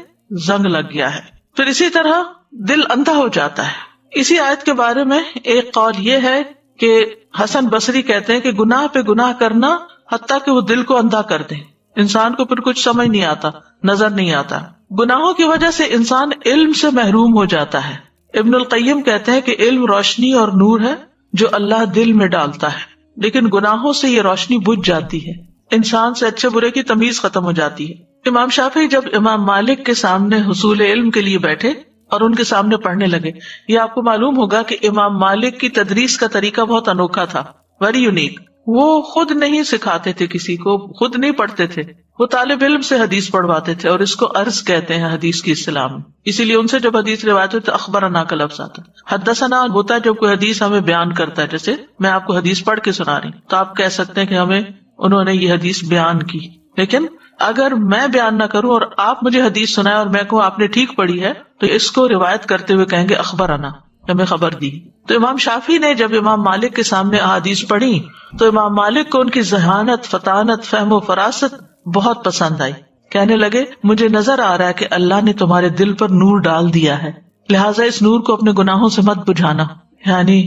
A: زنگ لگ گیا ہے. پھر اسی طرح دل اندھا ہو جاتا ہے. اسی آیت کے بارے میں ایک قول یہ ہے کہ حسن بصری کہتے ہیں کہ گناہ پہ گناہ کرنا حتیٰ کہ وہ دل کو اندھا کر دے، انسان کو پھر کچھ سمجھ نہیں آتا، نظر نہیں آتا. گناہوں کی وجہ سے انسان علم سے محروم ہو جاتا ہے. ابن القیم کہتے ہیں کہ علم روشنی اور نور ہے جو اللہ دل میں ڈالتا ہے، لیکن گناہوں سے یہ روشنی بجھ جاتی ہے، انسان سے اچھے برے کی تمیز ختم ہو جاتی ہے. امام شافعی جب امام مالک کے سامنے حصول علم کے لیے بیٹھے اور ان کے سامنے پڑھنے لگے، یہ آپ کو معلوم ہوگا کہ امام مالک کی تدریس کا طریقہ بہت انوکھا تھا، ویری یونیک. وہ خود نہیں سکھاتے تھے کسی کو، خود نہیں پڑھتے تھے، وہ طالب علم سے حدیث پڑھواتے تھے، اور اس کو عرض کہتے ہیں حدیث کی اصطلاح میں. اسی لیے ان سے جب حدیث روایت ہوتی تو اخبرنا کا لفظ آتا ہے. حدثنا ہوتا ہے جب کوئی حدیث ہمیں بیان کرتا ہے، جیسے میں آپ کو حدیث پڑھ کے سنا رہی تو آپ کہہ سکتے ہیں کہ ہمیں انہوں نے یہ حدیث بیان کی. لیکن اگر میں بیان نہ کروں اور آپ مجھے حدیث سنائے اور میں کہوں آپ نے ٹھیک پڑھی ہے تو اس کو روایت کرتے ہوئے کہیں گے اخبرنا، ہمیں خبر دی. تو امام شافعی نے جب امام مالک کے سامنے احادیث پڑھی تو امام مالک کو ان کی ذہانت، فطانت، فہم و فراست بہت پسند آئی. کہنے لگے مجھے نظر آ رہا ہے کہ اللہ نے تمہارے دل پر نور ڈال دیا ہے، لہٰذا اس نور کو اپنے گناہوں سے مت بجھانا، یعنی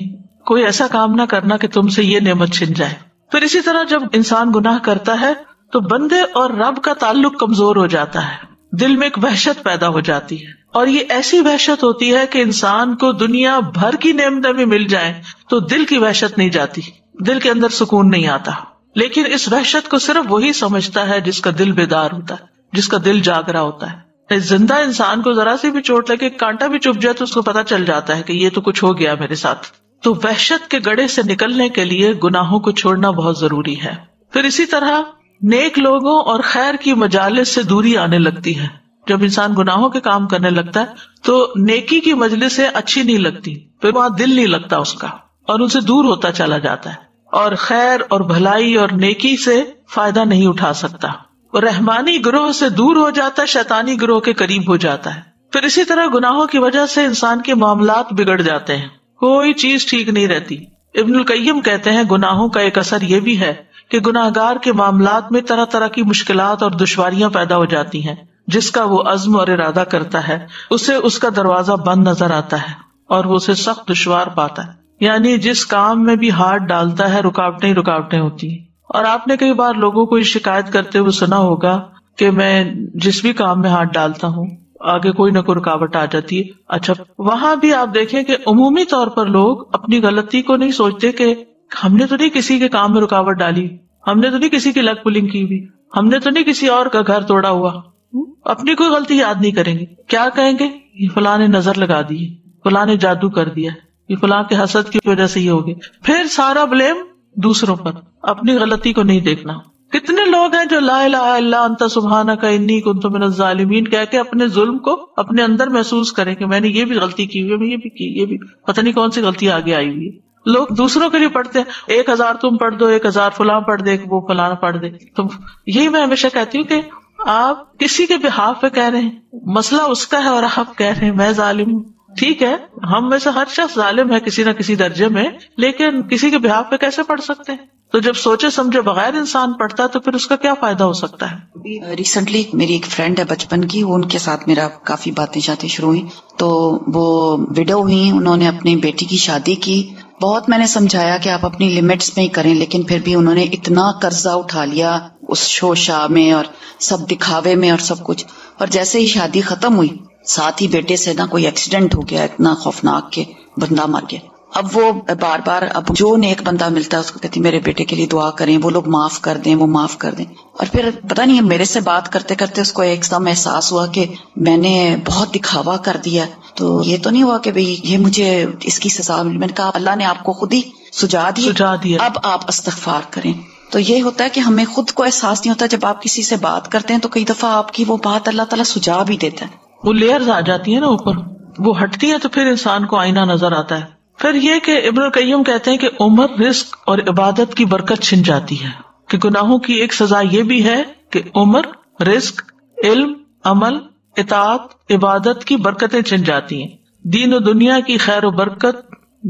A: کوئی ایسا کام نہ کرنا کہ تم سے یہ نعمت چھن جائے. پھر اسی طرح جب انسان گناہ کرتا ہے تو بندے اور رب کا تعلق کمزور ہو جاتا ہے، دل میں ایک وحشت پیدا ہو جاتی ہے، اور یہ ایسی وحشت ہوتی ہے کہ انسان کو دنیا بھر کی نعمتیں بھی مل جائیں تو دل کی وحشت نہیں جاتی، دل کے اندر سکون نہیں آتا. لیکن اس وحشت کو صرف وہی سمجھتا ہے جس کا دل بیدار ہوتا ہے، جس کا دل جاگ رہا ہوتا ہے. زندہ انسان کو ذرا سی بھی چوٹ لگے، کانٹا بھی چبھ جائے تو اس کو پتا چل جاتا ہے کہ یہ تو کچھ ہو گیا میرے ساتھ. تو وحشت کے گڑھے سے نکلنے کے لیے گناہوں کو چھوڑنا بہت ضروری ہے. پھر اسی طرح نیک لوگوں اور خیر کی مجالس سے دوری آنے لگتی ہے. جب انسان گناہوں کے کام کرنے لگتا ہے تو نیکی کی مجلسیں اچھی نہیں لگتی، پھر وہاں دل نہیں لگتا اس کا اور ان سے دور ہوتا چلا جاتا ہے، اور خیر اور بھلائی اور نیکی سے فائدہ نہیں اٹھا سکتا، اور رحمانی گروہ سے دور ہو جاتا ہے، شیطانی گروہ کے قریب ہو جاتا ہے. پھر اسی طرح گناہوں کی وجہ سے انسان کے معاملات بگڑ جاتے ہیں، کوئی چیز ٹھیک نہیں رہتی. ابن القیم کہتے ہیں گناہوں کا ایک اثر یہ بھی ہے کہ گناہگار کے معاملات میں طرح طرح کی مشکلات اور دشواریاں پیدا ہو جاتی ہیں. جس کا وہ عزم اور ارادہ کرتا ہے اسے اس کا دروازہ بند نظر آتا ہے اور وہ اسے سخت دشوار پاتا ہے. یعنی جس کام میں بھی ہاتھ ڈالتا ہے رکاوٹیں ہوتی ہیں. اور آپ نے کئی بار لوگوں کو شکایت کرتے ہوئے سنا ہوگا کہ میں جس بھی کام میں ہاتھ ڈالتا ہوں آگے کوئی نہ کوئی رکاوٹ آ جاتی ہے. اچھا وہاں بھی آپ دیکھیں کہ عمومی طور پر لوگ اپنی غلطی کو نہیں سوچتے کہ ہم نے تو نہیں کسی کے کام میں رکاوٹ ڈالی, ہم نے تو نہیں کسی کی لگ پلنگ کی ہوئی, ہم نے تو نہیں کسی اور کا گھر توڑا ہوا. اپنی کوئی غلطی یاد نہیں کریں گے. کیا کہیں گے؟ یہ فلاں نے نظر لگا دی, فلاں نے جادو کر دیا, یہ فلاں کے حسد کی وجہ سے یہ ہو گیا. پھر سارا بلیم دوسروں پر, اپنی غلطی کو نہیں دیکھنا. کتنے لوگ ہیں جو لا الہ الا انت سبحانک انی کنت من الظالمین کہہ کے اپنے ظلم کو اپنے اندر محسوس کریں کہ میں نے یہ بھی غلطی کی ہوئی ہے, میں یہ بھی کی, یہ بھی پتہ نہیں کون سی غلطی آگے آئی ہوئی ہے. لوگ دوسروں کے لیے پڑھتے ہیں 1000 تم پڑھ دو, 1000 فلاں پڑھ دے, وہ فلاں پڑھ دے. تو یہی میں ہمیشہ کہتی ہوں کہ آپ کسی کے بہاف پہ کہہ رہے ہیں, مسئلہ اس کا ہے اور آپ کہہ رہے ہیں میں ظالم ہوں. ٹھیک ہے, ہم میں سے ہر شخص ظالم ہے کسی نہ کسی درجے میں, لیکن کسی کے بہاف پہ کیسے پڑھ سکتے ہیں؟ تو جب سوچے سمجھے بغیر انسان پڑھتا ہے تو پھر اس کا کیا فائدہ ہو سکتا ہے؟
C: ریسنٹلی میری ایک فرینڈ ہے بچپن کی, وہ ان کے ساتھ میرا کافی باتیں شروع ہوئی. تو وہ وڈو ہوئی, انہوں نے اپنی بیٹی کی شادی کی. بہت میں نے سمجھایا کہ آپ اپنی لمٹس میں ہی کریں, لیکن پھر بھی انہوں نے اتنا قرضہ اٹھا لیا اس شو شاہ میں اور سب دکھاوے میں اور سب کچھ. اور جیسے ہی شادی ختم ہوئی ساتھ ہی بیٹے سے نا کوئی ایکسیڈنٹ ہو گیا اتنا خوفناک کہ بندہ مر گیا. اب وہ بار بار اب جو نیک بندہ ملتا ہے اس کو کہتی میرے بیٹے کے لیے دعا کریں, وہ لوگ معاف کر دیں, وہ معاف کر دیں. اور پھر پتہ نہیں میرے سے بات کرتے کرتے اس کو ایک دم احساس ہوا کہ میں نے بہت دکھاوا کر دیا, تو یہ تو نہیں ہوا کہ بھئی یہ مجھے اس کی سزا ملی. میں نے کہا اللہ نے آپ کو خود ہی سجا دیا, اب آپ استغفار کریں. تو یہ ہوتا ہے کہ ہمیں خود کو احساس نہیں ہوتا, جب آپ کسی سے بات کرتے ہیں تو کئی دفعہ آپ کی وہ بات اللہ تعالیٰ سجا بھی دیتا ہے.
A: وہ لیئرز آ جاتی ہیں نا اوپر, وہ ہٹتی ہیں تو پھر انسان کو آئینہ نظر آتا ہے. پھر یہ کہ ابن القیم کہتے ہیں کہ عمر, رزق اور عبادت کی برکت چھن جاتی ہے. کہ گناہوں کی ایک سزا یہ بھی ہے کہ عمر, رزق, علم, عمل, اطاعت, عبادت کی برکتیں چھن جاتی ہیں. دین و دنیا کی خیر و برکت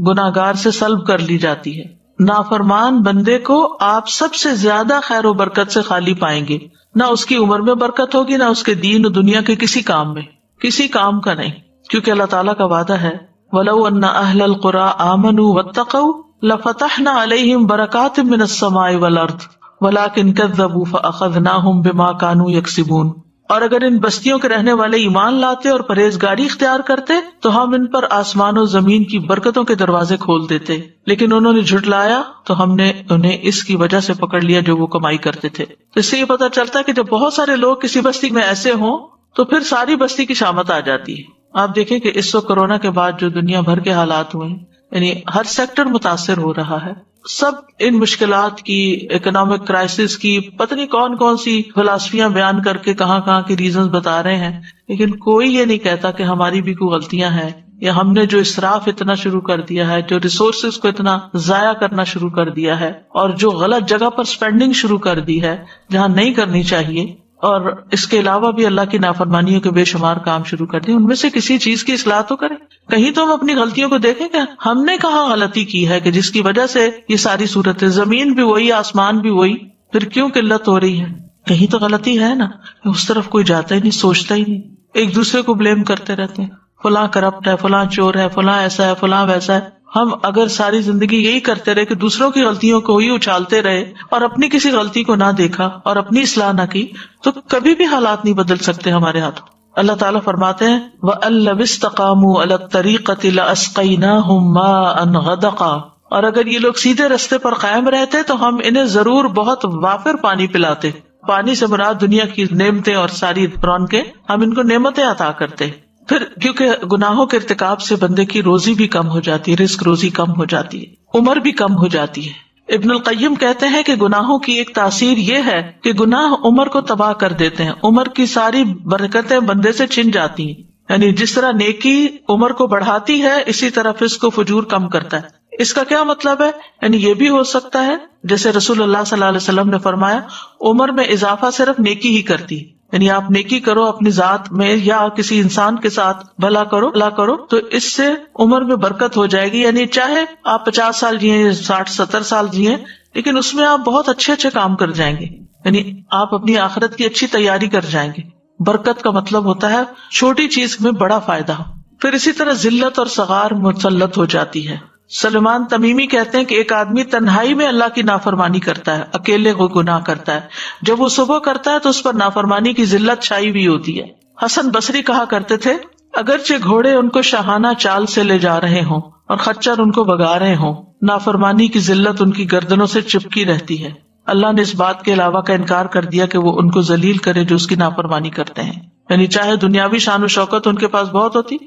A: گناہگار سے سلب کر لی جاتی ہے. نافرمان بندے کو آپ سب سے زیادہ خیر و برکت سے خالی پائیں گے. نہ اس کی عمر میں برکت ہوگی, نہ اس کے دین و دنیا کے کسی کام میں, کسی کام کا نہیں. کیونکہ اللہ تعالیٰ کا وعدہ ہے وَلَوْ أَنَّ أَهْلَ الْقُرَىٰ آمَنُوا وَاتَّقَوْا لَفَتَحْنَا عَلَيْهِمْ بَرَكَاتٍ مِّنَ السَّمَاءِ وَالْأَرْضِ وَلَٰكِنْ كَذَّبُوا فَأَخَذْنَاهُمْ بِمَا كَانُوا يَكْسِبُونَ. اور اگر ان بستیوں کے رہنے والے ایمان لاتے اور پرہیزگاری اختیار کرتے تو ہم ان پر آسمان و زمین کی برکتوں کے دروازے کھول دیتے, لیکن انہوں نے جھٹلایا تو ہم نے انہیں اس کی وجہ سے پکڑ لیا جو وہ کمائی کرتے تھے. تو اس سے یہ پتہ چلتا ہے کہ جب بہت سارے لوگ کسی بستی میں ایسے ہوں تو پھر ساری بستی کی شامت آ جاتی ہے. آپ دیکھیں کہ اس وقت کورونا کے بعد جو دنیا بھر کے حالات ہوئے ہیں, یعنی ہر سیکٹر متاثر ہو رہا ہے. سب ان مشکلات کی, اکنامک کرائسس کی, پتہ نہیں کون کون سی فلسفیاں بیان کر کے کہاں کی ریزنز بتا رہے ہیں, لیکن کوئی یہ نہیں کہتا کہ ہماری بھی کوئی غلطیاں ہیں, یا ہم نے جو اسراف اتنا شروع کر دیا ہے, جو ریسورسز کو اتنا ضائع کرنا شروع کر دیا ہے, اور جو غلط جگہ پر سپینڈنگ شروع کر دی ہے جہاں نہیں کرنی چاہیے, اور اس کے علاوہ بھی اللہ کی نافرمانیوں کے بے شمار کام شروع کر دیں. ان میں سے کسی چیز کی اصلاح تو کریں. کہیں تو ہم اپنی غلطیوں کو دیکھیں کہ ہم نے کہاں غلطی کی ہے کہ جس کی وجہ سے یہ ساری صورت ہے. زمین بھی وہی, آسمان بھی وہی, پھر کیوں قلت ہو رہی ہے؟ کہیں تو غلطی ہے نا. اس طرف کوئی جاتا ہی نہیں, سوچتا ہی نہیں, ایک دوسرے کو بلیم کرتے رہتے ہیں. فلاں کرپٹ ہے, فلاں چور ہے, فلاں ایسا ہے, فلاں ویسا ہے. ہم اگر ساری زندگی یہی کرتے رہے کہ دوسروں کی غلطیوں کو ہی اچھالتے رہے اور اپنی کسی غلطی کو نہ دیکھا اور اپنی اصلاح نہ کی, تو کبھی بھی حالات نہیں بدل سکتے ہمارے ہاتھوں. اللہ تعالیٰ فرماتے ہیں وَأَن لَوِ اسْتَقَامُوا عَلَى الطَّرِيقَةِ لَأَسْقَيْنَاهُم مَّاءً غَدَقًا. اور اگر یہ لوگ سیدھے رستے پر قائم رہتے تو ہم انہیں ضرور بہت وافر پانی پلاتے. پانی سے مراد دنیا کی نعمتیں اور ساری رونقیں, ہم ان کو نعمتیں عطا کرتے. پھر کیونکہ گناہوں کے ارتکاب سے بندے کی روزی بھی کم ہو جاتی ہے, رزق روزی کم ہو جاتی ہے, عمر بھی کم ہو جاتی ہے. ابن القیم کہتے ہیں کہ گناہوں کی ایک تاثیر یہ ہے کہ گناہ عمر کو تباہ کر دیتے ہیں. عمر کی ساری برکتیں بندے سے چھن جاتی ہیں. یعنی جس طرح نیکی عمر کو بڑھاتی ہے, اسی طرح فسق و فجور کم کرتا ہے. اس کا کیا مطلب ہے؟ یعنی یہ بھی ہو سکتا ہے جیسے رسول اللہ صلی اللہ علیہ وسلم نے فرمایا عمر میں اضافہ صرف نیکی ہی کرتی, یعنی آپ نیکی کرو اپنی ذات میں یا کسی انسان کے ساتھ بھلا کرو تو اس سے عمر میں برکت ہو جائے گی. یعنی چاہے آپ 50 سال جیے 60-70 سال جیے لیکن اس میں آپ بہت اچھے کام کر جائیں گے. یعنی آپ اپنی آخرت کی اچھی تیاری کر جائیں گے. برکت کا مطلب ہوتا ہے چھوٹی چیز میں بڑا فائدہ. پھر اسی طرح ذلت اور صغار مسلط ہو جاتی ہے. سلمان تمیمی کہتے ہیں کہ ایک آدمی تنہائی میں اللہ کی نافرمانی کرتا ہے, اکیلے کو گناہ کرتا ہے, جب وہ صبح کرتا ہے تو اس پر نافرمانی کی ذلت چھائی ہوئی ہوتی ہے. حسن بصری کہا کرتے تھے اگرچہ گھوڑے ان کو شاہانہ چال سے لے جا رہے ہوں اور خچر ان کو بگا رہے ہوں, نافرمانی کی ذلت ان کی گردنوں سے چپکی رہتی ہے. اللہ نے اس بات کے علاوہ کا انکار کر دیا کہ وہ ان کو ذلیل کرے جو اس کی نافرمانی کرتے ہیں. یعنی چاہے دنیاوی شان و شوکت ان کے پاس بہت ہوتی,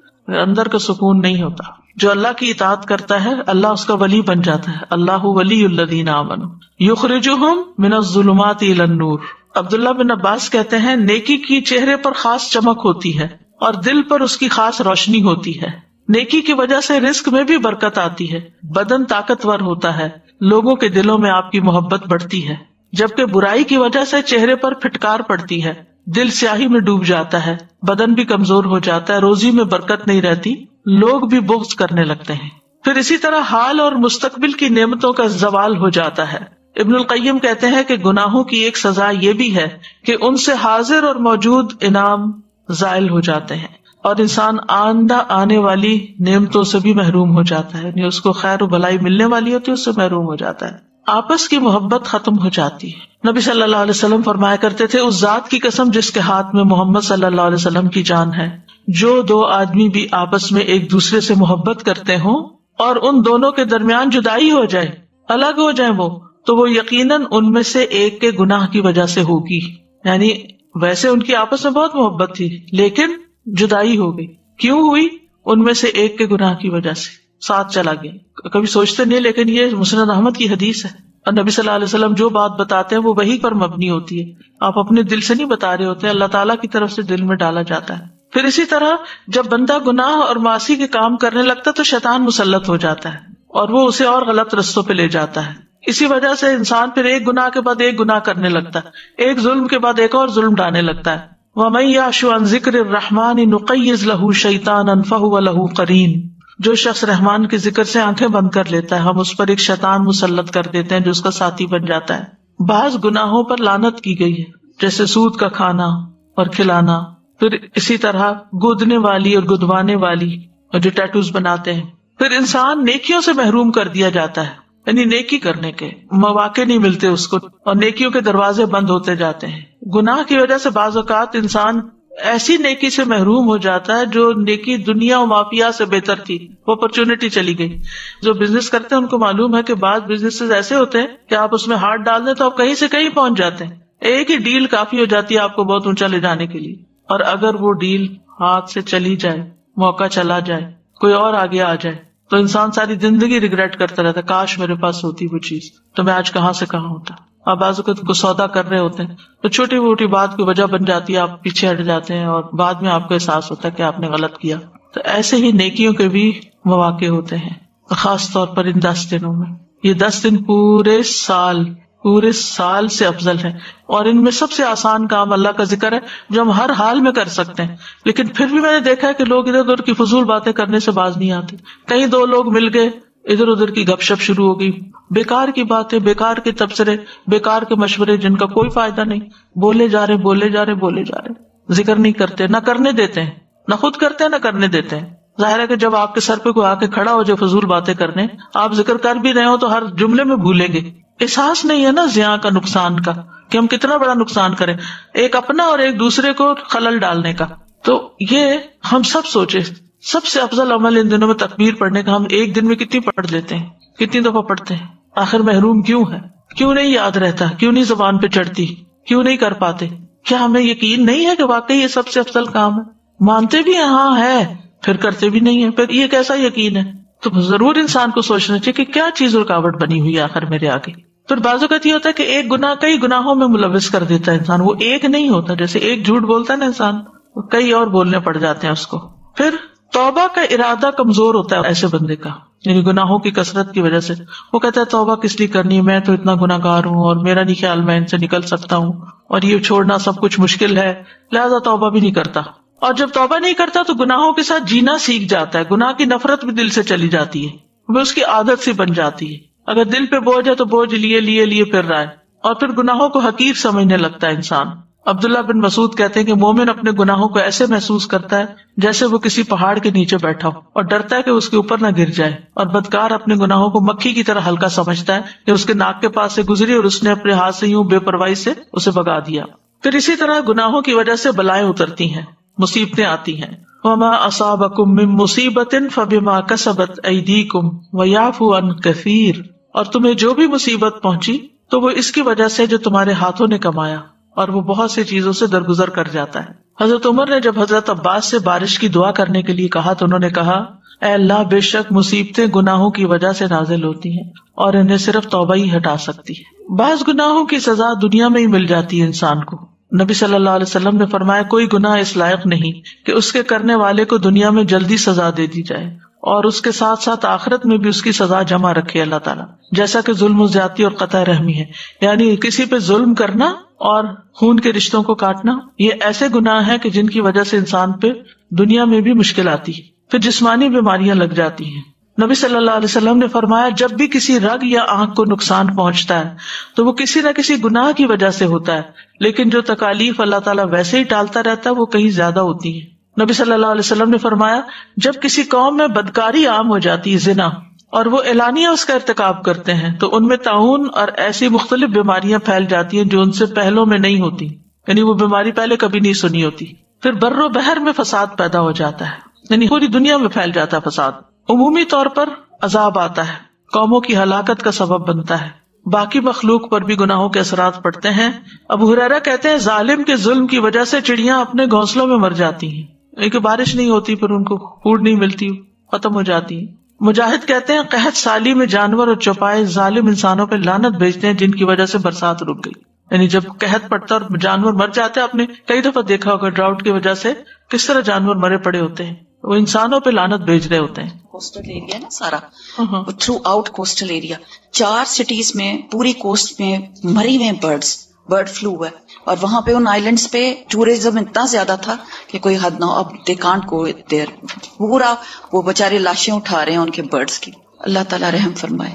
A: اندر کا سکون نہیں ہوتا. جو اللہ کی اطاعت کرتا ہے اللہ اس کا ولی بن جاتا ہے. اللہ ولی الذین آمنوا یخرجہم من الظلمات الی النور. عبداللہ بن عباس کہتے ہیں نیکی کی چہرے پر خاص چمک ہوتی ہے اور دل پر اس کی خاص روشنی ہوتی ہے. نیکی کی وجہ سے رزق میں بھی برکت آتی ہے, بدن طاقتور ہوتا ہے, لوگوں کے دلوں میں آپ کی محبت بڑھتی ہے. جبکہ برائی کی وجہ سے چہرے پر پھٹکار پڑتی ہے, دل سیاہی میں ڈوب جاتا ہے, بدن بھی کمزور ہو جاتا ہے, روزی میں برکت نہیں رہتی, لوگ بھی بغض کرنے لگتے ہیں. پھر اسی طرح حال اور مستقبل کی نعمتوں کا زوال ہو جاتا ہے. ابن القیم کہتے ہیں کہ گناہوں کی ایک سزا یہ بھی ہے کہ ان سے حاضر اور موجود انعام زائل ہو جاتے ہیں اور انسان آئندہ آنے والی نعمتوں سے بھی محروم ہو جاتا ہے. یعنی اس کو خیر و بھلائی ملنے والی ہوتی ہے, اس سے محروم ہو جاتا ہے. آپس کی محبت ختم ہو جاتی ہے. نبی صلی اللہ علیہ وسلم فرمایا کرتے تھے اس ذات کی قسم جس کے ہاتھ میں محمد صلی اللہ علیہ وسلم کی جان ہے, جو دو آدمی بھی آپس میں ایک دوسرے سے محبت کرتے ہوں اور ان دونوں کے درمیان جدائی ہو جائے, الگ ہو جائیں وہ, تو وہ یقیناً ان میں سے ایک کے گناہ کی وجہ سے ہوگی. یعنی ویسے ان کی آپس میں بہت محبت تھی لیکن جدائی ہو گئی. کیوں ہوئی؟ ان میں سے ایک کے گناہ کی وجہ سے ساتھ چلا گیا. کبھی سوچتے نہیں لیکن یہ مسند احمد کی حدیث ہے اور نبی صلی اللہ علیہ وسلم جو بات بتاتے ہیں وہ وحی پر مبنی ہوتی ہے. آپ اپنے دل سے نہیں بتا رہے ہوتے, اللہ تعالیٰ کی طرف سے دل میں ڈالا جاتا ہے. پھر اسی طرح جب بندہ گناہ اور معاصی کے کام کرنے لگتا ہے تو شیطان مسلط ہو جاتا ہے اور وہ اسے اور غلط رستوں پہ لے جاتا ہے. اسی وجہ سے انسان پھر ایک گناہ کے بعد ایک گناہ کرنے لگتا ہے, ایک ظلم کے بعد ایک اور ظلم ڈالنے لگتا ہے. وَمَن يَعْشُ عَن ذِكْرِ الرَّحْمَنِ نُقَيِّضْ لَهُ شَيْطَانًا فَهُوَ لَهُ قَرِينٌ. جو شخص رحمان کے ذکر سے آنکھیں بند کر لیتا ہے ہم اس پر ایک شیطان مسلط کر دیتے ہیں جو اس کا ساتھی بن جاتا ہے. بعض گناہوں پر لعنت کی گئی ہے جیسے سود کا کھانا اور کھلانا. پھر اسی طرح گودنے والی اور گدوانے والی اور جو ٹیٹوز بناتے ہیں. پھر انسان نیکیوں سے محروم کر دیا جاتا ہے, یعنی نیکی کرنے کے مواقع نہیں ملتے اس کو اور نیکیوں کے دروازے بند ہوتے جاتے ہیں. گناہ کی وجہ سے بعض اوقات انسان ایسی نیکی سے محروم ہو جاتا ہے جو نیکی دنیا و مافیا سے بہتر تھی, وہ اپرچونٹی چلی گئی. جو بزنس کرتے ہیں ان کو معلوم ہے کہ بعض بزنس ایسے ہوتے ہیں کہ آپ اس میں ہاتھ ڈال دیں تو آپ کہیں سے کہیں پہنچ جاتے ہیں. ایک ہی ڈیل کافی ہو جاتی ہے آپ کو بہت اونچا لے جانے کے لیے, اور اگر وہ ڈیل ہاتھ سے چلی جائے, موقع چلا جائے, کوئی اور آگے آ جائے تو انسان ساری زندگی ریگریٹ کرتا رہتا, کاش میرے پاس ہوتی وہ چیز تو میں آج کہاں سے کہاں ہوتا. آپ بعض اوقات کو سودا کر رہے ہوتے ہیں تو چھوٹی موٹی بات کی وجہ بن جاتی ہے, آپ پیچھے ہٹ جاتے ہیں اور بعد میں آپ کو احساس ہوتا ہے کہ آپ نے غلط کیا. تو ایسے ہی نیکیوں کے بھی مواقع ہوتے ہیں, خاص طور پر ان 10 دنوں میں. یہ 10 دن پورے سال سے افضل ہے اور ان میں سب سے آسان کام اللہ کا ذکر ہے جو ہم ہر حال میں کر سکتے ہیں. لیکن پھر بھی میں نے دیکھا ہے کہ لوگ ادھر ادھر کی فضول باتیں کرنے سے باز نہیں آتے. کہیں 2 لوگ مل گئے, ادھر ادھر کی گپ شپ شروع ہو گئی, بیکار کی باتیں, بیکار کے تبصرے, بیکار کے مشورے جن کا کوئی فائدہ نہیں, بولے جا رہے, ذکر نہیں کرتے, نہ کرنے دیتے ہیں, نہ خود کرتے ہیں نہ کرنے دیتے ہیں. ظاہر ہے کہ جب آپ کے سر پہ کوئی آ کے کھڑا ہو جو فضول باتیں کرنے, آپ ذکر کر بھی رہے ہو تو ہر جملے میں بھولیں گے. احساس نہیں ہے نا زیاں کا, نقصان کا, کہ ہم کتنا بڑا نقصان کریں, ایک اپنا اور ایک دوسرے کو خلل ڈالنے کا. تو یہ ہم سب سوچے سب سے افضل عمل ان دنوں میں تکبیر پڑھنے کا. ہم ایک دن میں کتنی پڑھ لیتے ہیں, کتنی دفعہ پڑھتے ہیں, آخر محروم کیوں ہے, کیوں نہیں یاد رہتا, کیوں نہیں زبان پہ چڑھتی, کیوں نہیں کر پاتے؟ کیا ہمیں یقین نہیں ہے کہ واقعی یہ سب سے افضل کام ہے؟ مانتے بھی ہیں ہاں ہے, پھر کرتے بھی نہیں ہے, پھر یہ کیسا یقین ہے؟ تو ضرور انسان کو سوچنا چاہیے کہ کیا چیز رکاوٹ بنی ہوئی ہے آخر میرے آگے. پھر بعض اوقات یہ ہوتا ہے کہ ایک گناہ کئی گناہوں میں ملوث کر دیتا ہے انسان, وہ ایک نہیں ہوتا. جیسے ایک جھوٹ بولتا ہے نا انسان, کئی اور بولنے پڑ جاتے ہیں اس کو. پھر توبہ کا ارادہ کمزور ہوتا ہے ایسے بندے کا, یعنی گناہوں کی کثرت کی وجہ سے. وہ کہتا ہے توبہ کس لیے کرنی ہے, میں تو اتنا گناہگار ہوں اور میرا نہیں خیال میں ان سے نکل سکتا ہوں, اور یہ چھوڑنا سب کچھ مشکل ہے, لہذا توبہ بھی نہیں کرتا. اور جب توبہ نہیں کرتا تو گناہوں کے ساتھ جینا سیکھ جاتا ہے, گناہ کی نفرت بھی دل سے چلی جاتی ہے, وہ اس کی عادت سی بن جاتی ہے. اگر دل پہ بوجھ ہے تو بوجھ لیے پھر رہا ہے, اور پھر گناہوں کو حقیر سمجھنے لگتا ہے انسان. عبداللہ بن مسعود کہتے ہیں کہ مومن اپنے گناہوں کو ایسے محسوس کرتا ہے جیسے وہ کسی پہاڑ کے نیچے بیٹھا ہو اور ڈرتا ہے کہ اس کے اوپر نہ گر جائے, اور بدکار اپنے گناہوں کو مکھی کی طرح ہلکا سمجھتا ہے کہ اس کے ناک کے پاس سے گزری اور اس نے اپنے ہاتھ سے یوں بے پرواہی سے اسے بگا دیا. پھر اسی طرح گناہوں کی وجہ سے بلائیں اترتی ہیں, مصیبتیں آتی ہیں. وَمَا أَصَابَكُم مِّن مُّصِيبَةٍ فَبِمَا كَسَبَتْ أَيْدِيكُمْ وَيَعْفُو عَن كَثِيرٍ. اور تمہیں جو بھی مصیبت پہنچی تو وہ اس کی وجہ سے جو تمہارے ہاتھوں نے کمایا, اور وہ بہت سی چیزوں سے درگزر کر جاتا ہے. حضرت عمر نے جب حضرت عباس سے بارش کی دعا کرنے کے لیے کہا تو انہوں نے کہا, اے اللہ, بے شک مصیبتیں گناہوں کی وجہ سے نازل ہوتی ہیں اور انہیں صرف توبہ ہی ہٹا سکتی ہے. بعض گناہوں کی سزا دنیا میں ہی مل جاتی ہے انسان کو. نبی صلی اللہ علیہ وسلم نے فرمایا, کوئی گناہ اس لائق نہیں کہ اس کے کرنے والے کو دنیا میں جلدی سزا دے دی جائے اور اس کے ساتھ ساتھ آخرت میں بھی اس کی سزا جمع رکھے اللہ تعالیٰ, جیسا کہ ظلم و زیادتی اور قطع رحمی ہے. یعنی کسی پہ ظلم کرنا اور خون کے رشتوں کو کاٹنا, یہ ایسے گناہ ہیں کہ جن کی وجہ سے انسان پہ دنیا میں بھی مشکل آتی ہے, پھر جسمانی بیماریاں لگ جاتی ہیں. نبی صلی اللہ علیہ وسلم نے فرمایا, جب بھی کسی رگ یا آنکھ کو نقصان پہنچتا ہے تو وہ کسی نہ کسی گناہ کی وجہ سے ہوتا ہے, لیکن جو تکالیف اللہ تعالیٰ ویسے ہی ٹالتا رہتا ہے وہ کہیں زیادہ ہوتی ہیں. نبی صلی اللہ علیہ وسلم نے فرمایا, جب کسی قوم میں بدکاری عام ہو جاتی ہے, زنا, اور وہ اعلانیہ اس کا ارتکاب کرتے ہیں, تو ان میں طاعون اور ایسی مختلف بیماریاں پھیل جاتی ہیں جو ان سے پہلوں میں نہیں ہوتی, یعنی وہ بیماری پہلے کبھی نہیں سنی ہوتی. پھر بر و بحر میں فساد پیدا ہو جاتا ہے, یعنی پوری دنیا میں پھیل جاتا ہے فساد. عمومی طور پر عذاب آتا ہے, قوموں کی ہلاکت کا سبب بنتا ہے, باقی مخلوق پر بھی گناہوں کے اثرات پڑتے ہیں. ابو ہریرہ کہتے ہیں, ظالم کے ظلم کی وجہ سے چڑیاں اپنے گھونسلوں میں مر جاتی ہیں, ایک بارش نہیں ہوتی, پھر ان کو فوڈ نہیں ملتی, ختم ہو جاتی ہیں. مجاہد کہتے ہیں, قحط سالی میں جانور اور چوپائے ظالم انسانوں پہ لعنت بھیجتے ہیں جن کی وجہ سے برسات رک گئی. یعنی جب قحط پڑتا اور جانور مر جاتے ہیں, آپ نے کئی دفعہ دیکھا ہوگا ڈراؤٹ کی وجہ سے کس طرح جانور مرے پڑے ہوتے ہیں, وہ انسانوں پہ لعنت بھیج رہے ہوتے ہیں.
C: کوسٹل ایریا نا سارا, through out coastal area, 4 cities میں پوری کوسٹ میں مری ہوئے برڈ فلو ہے, اور وہاں پہ ان آئیلینڈز پہ ٹورزم اتنا زیادہ تھا کہ کوئی حد نہ ہو. اب دے کانٹ گو دیر, پورا وہ بےچارے لاشیں اٹھا رہے ہیں ان کے برڈز کی. اللہ تعالیٰ رحم فرمائے.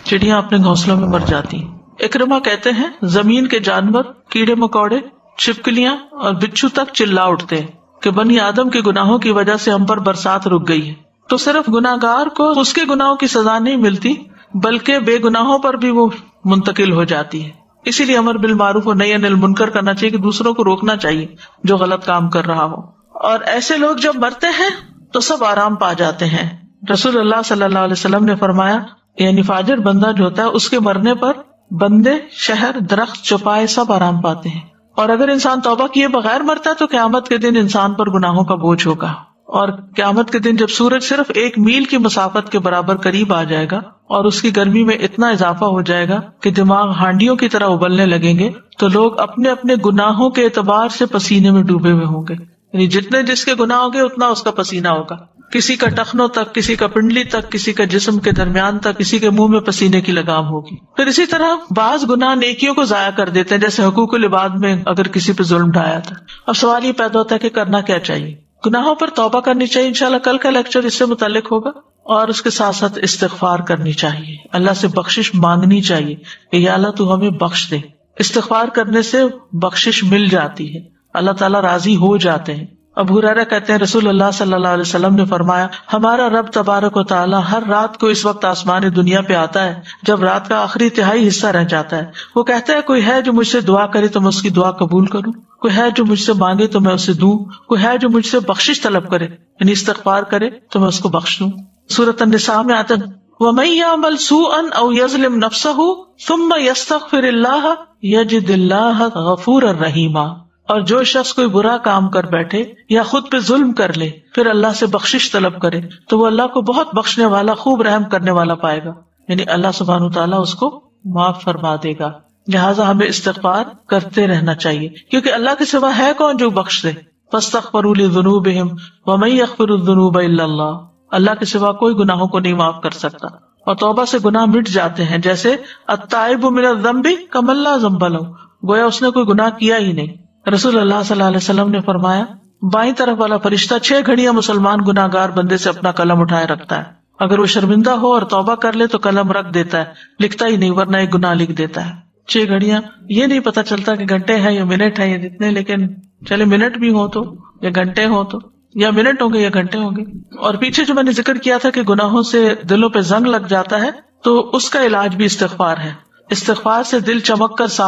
A: چڑیاں اپنے گھونسلوں میں مر جاتی ہیں. اکرمہ کہتے ہیں, زمین کے جانور, کیڑے مکوڑے, چھپکلیاں اور بچھو تک چلا اٹھتے ہیں کہ بنی آدم کے گناہوں کی وجہ سے ہم پر برسات رک گئی ہے. تو صرف گناہگار کو اس کے گناہوں کی سزا نہیں ملتی, بلکہ بے گناہوں پر بھی وہ منتقل ہو جاتی ہے. اسی لیے امر بالمعروف و نہی عن المنکر کرنا چاہیے کہ دوسروں کو روکنا چاہیے جو غلط کام کر رہا ہو. اور ایسے لوگ جب مرتے ہیں تو سب آرام پا جاتے ہیں. رسول اللہ صلی اللہ علیہ وسلم نے فرمایا, یعنی فاجر بندہ جو ہوتا ہے اس کے مرنے پر بندے, شہر, درخت, چوپائے سب آرام پاتے ہیں. اور اگر انسان توبہ کیے بغیر مرتا ہے تو قیامت کے دن انسان پر گناہوں کا بوجھ ہوگا. اور قیامت کے دن جب سورج صرف 1 میل کی مسافت کے برابر قریب آ جائے گا اور اس کی گرمی میں اتنا اضافہ ہو جائے گا کہ دماغ ہانڈیوں کی طرح ابلنے لگیں گے, تو لوگ اپنے اپنے گناہوں کے اعتبار سے پسینے میں ڈوبے ہوئے ہوں گے. یعنی جتنے جس کے گناہ ہوں گے اتنا اس کا پسینہ ہوگا, کسی کا ٹخنوں تک, کسی کا پنڈلی تک, کسی کا جسم کے درمیان تک, کسی کے منہ میں پسینے کی لگام ہوگی. پھر اسی طرح بعض گناہ نیکیوں کو ضائع کر دیتے ہیں, جیسے حقوق العباد میں اگر کسی پہ ظلم ڈھایا تھا. اب سوال یہ پیدا ہوتا ہے کہ کرنا کیا چاہیے. گناہوں پر توبہ کرنی چاہیے, انشاءاللہ کل کا لیکچر اس سے متعلق ہوگا, اور اس کے ساتھ ساتھ استغفار کرنی چاہیے, اللہ سے بخشش مانگنی چاہیے کہ یا اللہ تو ہمیں بخش دے. استغفار کرنے سے بخشش مل جاتی ہے, اللہ تعالیٰ راضی ہو جاتے ہیں. ابو ہریرہ کہتے ہیں, رسول اللہ صلی اللہ علیہ وسلم نے فرمایا, ہمارا رب تبارک و تعالیٰ ہر رات کو اس وقت آسمان دنیا پہ آتا ہے جب رات کا آخری تہائی حصہ رہ جاتا ہے. وہ کہتا ہے, کوئی ہے جو مجھ سے دعا کرے تو میں اس کی دعا قبول کروں, کوئی ہے جو مجھ سے مانگے تو میں اسے دوں, کوئی ہے جو مجھ سے بخشش طلب کرے یعنی استغفار کرے تو میں اس کو بخش دوں. سورۃ النساء میں آتا ہے, وَمَن يَعْمَلْ سُوءًا أَوْ يَظْلِمْ نَفْسَهُ ثُمَّ يَسْتَغْفِرِ اللَّهَ يَجِدِ اللَّهَ غَفُورًا رَحِيمًا. اور جو شخص کوئی برا کام کر بیٹھے یا خود پہ ظلم کر لے پھر اللہ سے بخشش طلب کرے تو وہ اللہ کو بہت بخشنے والا, خوب رحم کرنے والا پائے گا, یعنی اللہ سبحانہ تعالیٰ اس کو معاف فرما دے گا. لہٰذا ہمیں استغفار کرتے رہنا چاہیے, کیونکہ اللہ کے سوا ہے کون جو بخش دے. فاستغفروا لذنوبہم ومن یغفر الذنوب الا اللہ. اللہ کے سوا کوئی گناہوں کو نہیں معاف کر سکتا، اور توبہ سے گناہ مٹ جاتے ہیں، جیسے التائب من الذنب کمن لا ذنب لہ، گویا اس نے کوئی گناہ کیا ہی نہیں۔ رسول اللہ صلی اللہ علیہ وسلم نے فرمایا بائیں طرف والا فرشتہ 6 گھڑیاں مسلمان گناہ گار بندے سے اپنا قلم اٹھائے رکھتا ہے، اگر وہ شرمندہ ہو اور توبہ کر لے تو قلم رکھ دیتا ہے، لکھتا ہی نہیں، ورنہ ایک گناہ لکھ دیتا ہے۔ 6 گھڑیاں، یہ نہیں پتا چلتا کہ گھنٹے ہیں یا منٹ ہیں یا جتنے، لیکن چلے منٹ بھی ہو تو یا گھنٹے ہو تو، یا منٹ ہوں گے یا گھنٹے ہوں گے۔ اور پیچھے جو میں نے ذکر کیا تھا کہ گناہوں سے دلوں پہ زنگ لگ جاتا ہے، تو اس کا علاج بھی استغفار ہے۔ استغفار سے دل چمک کر صاف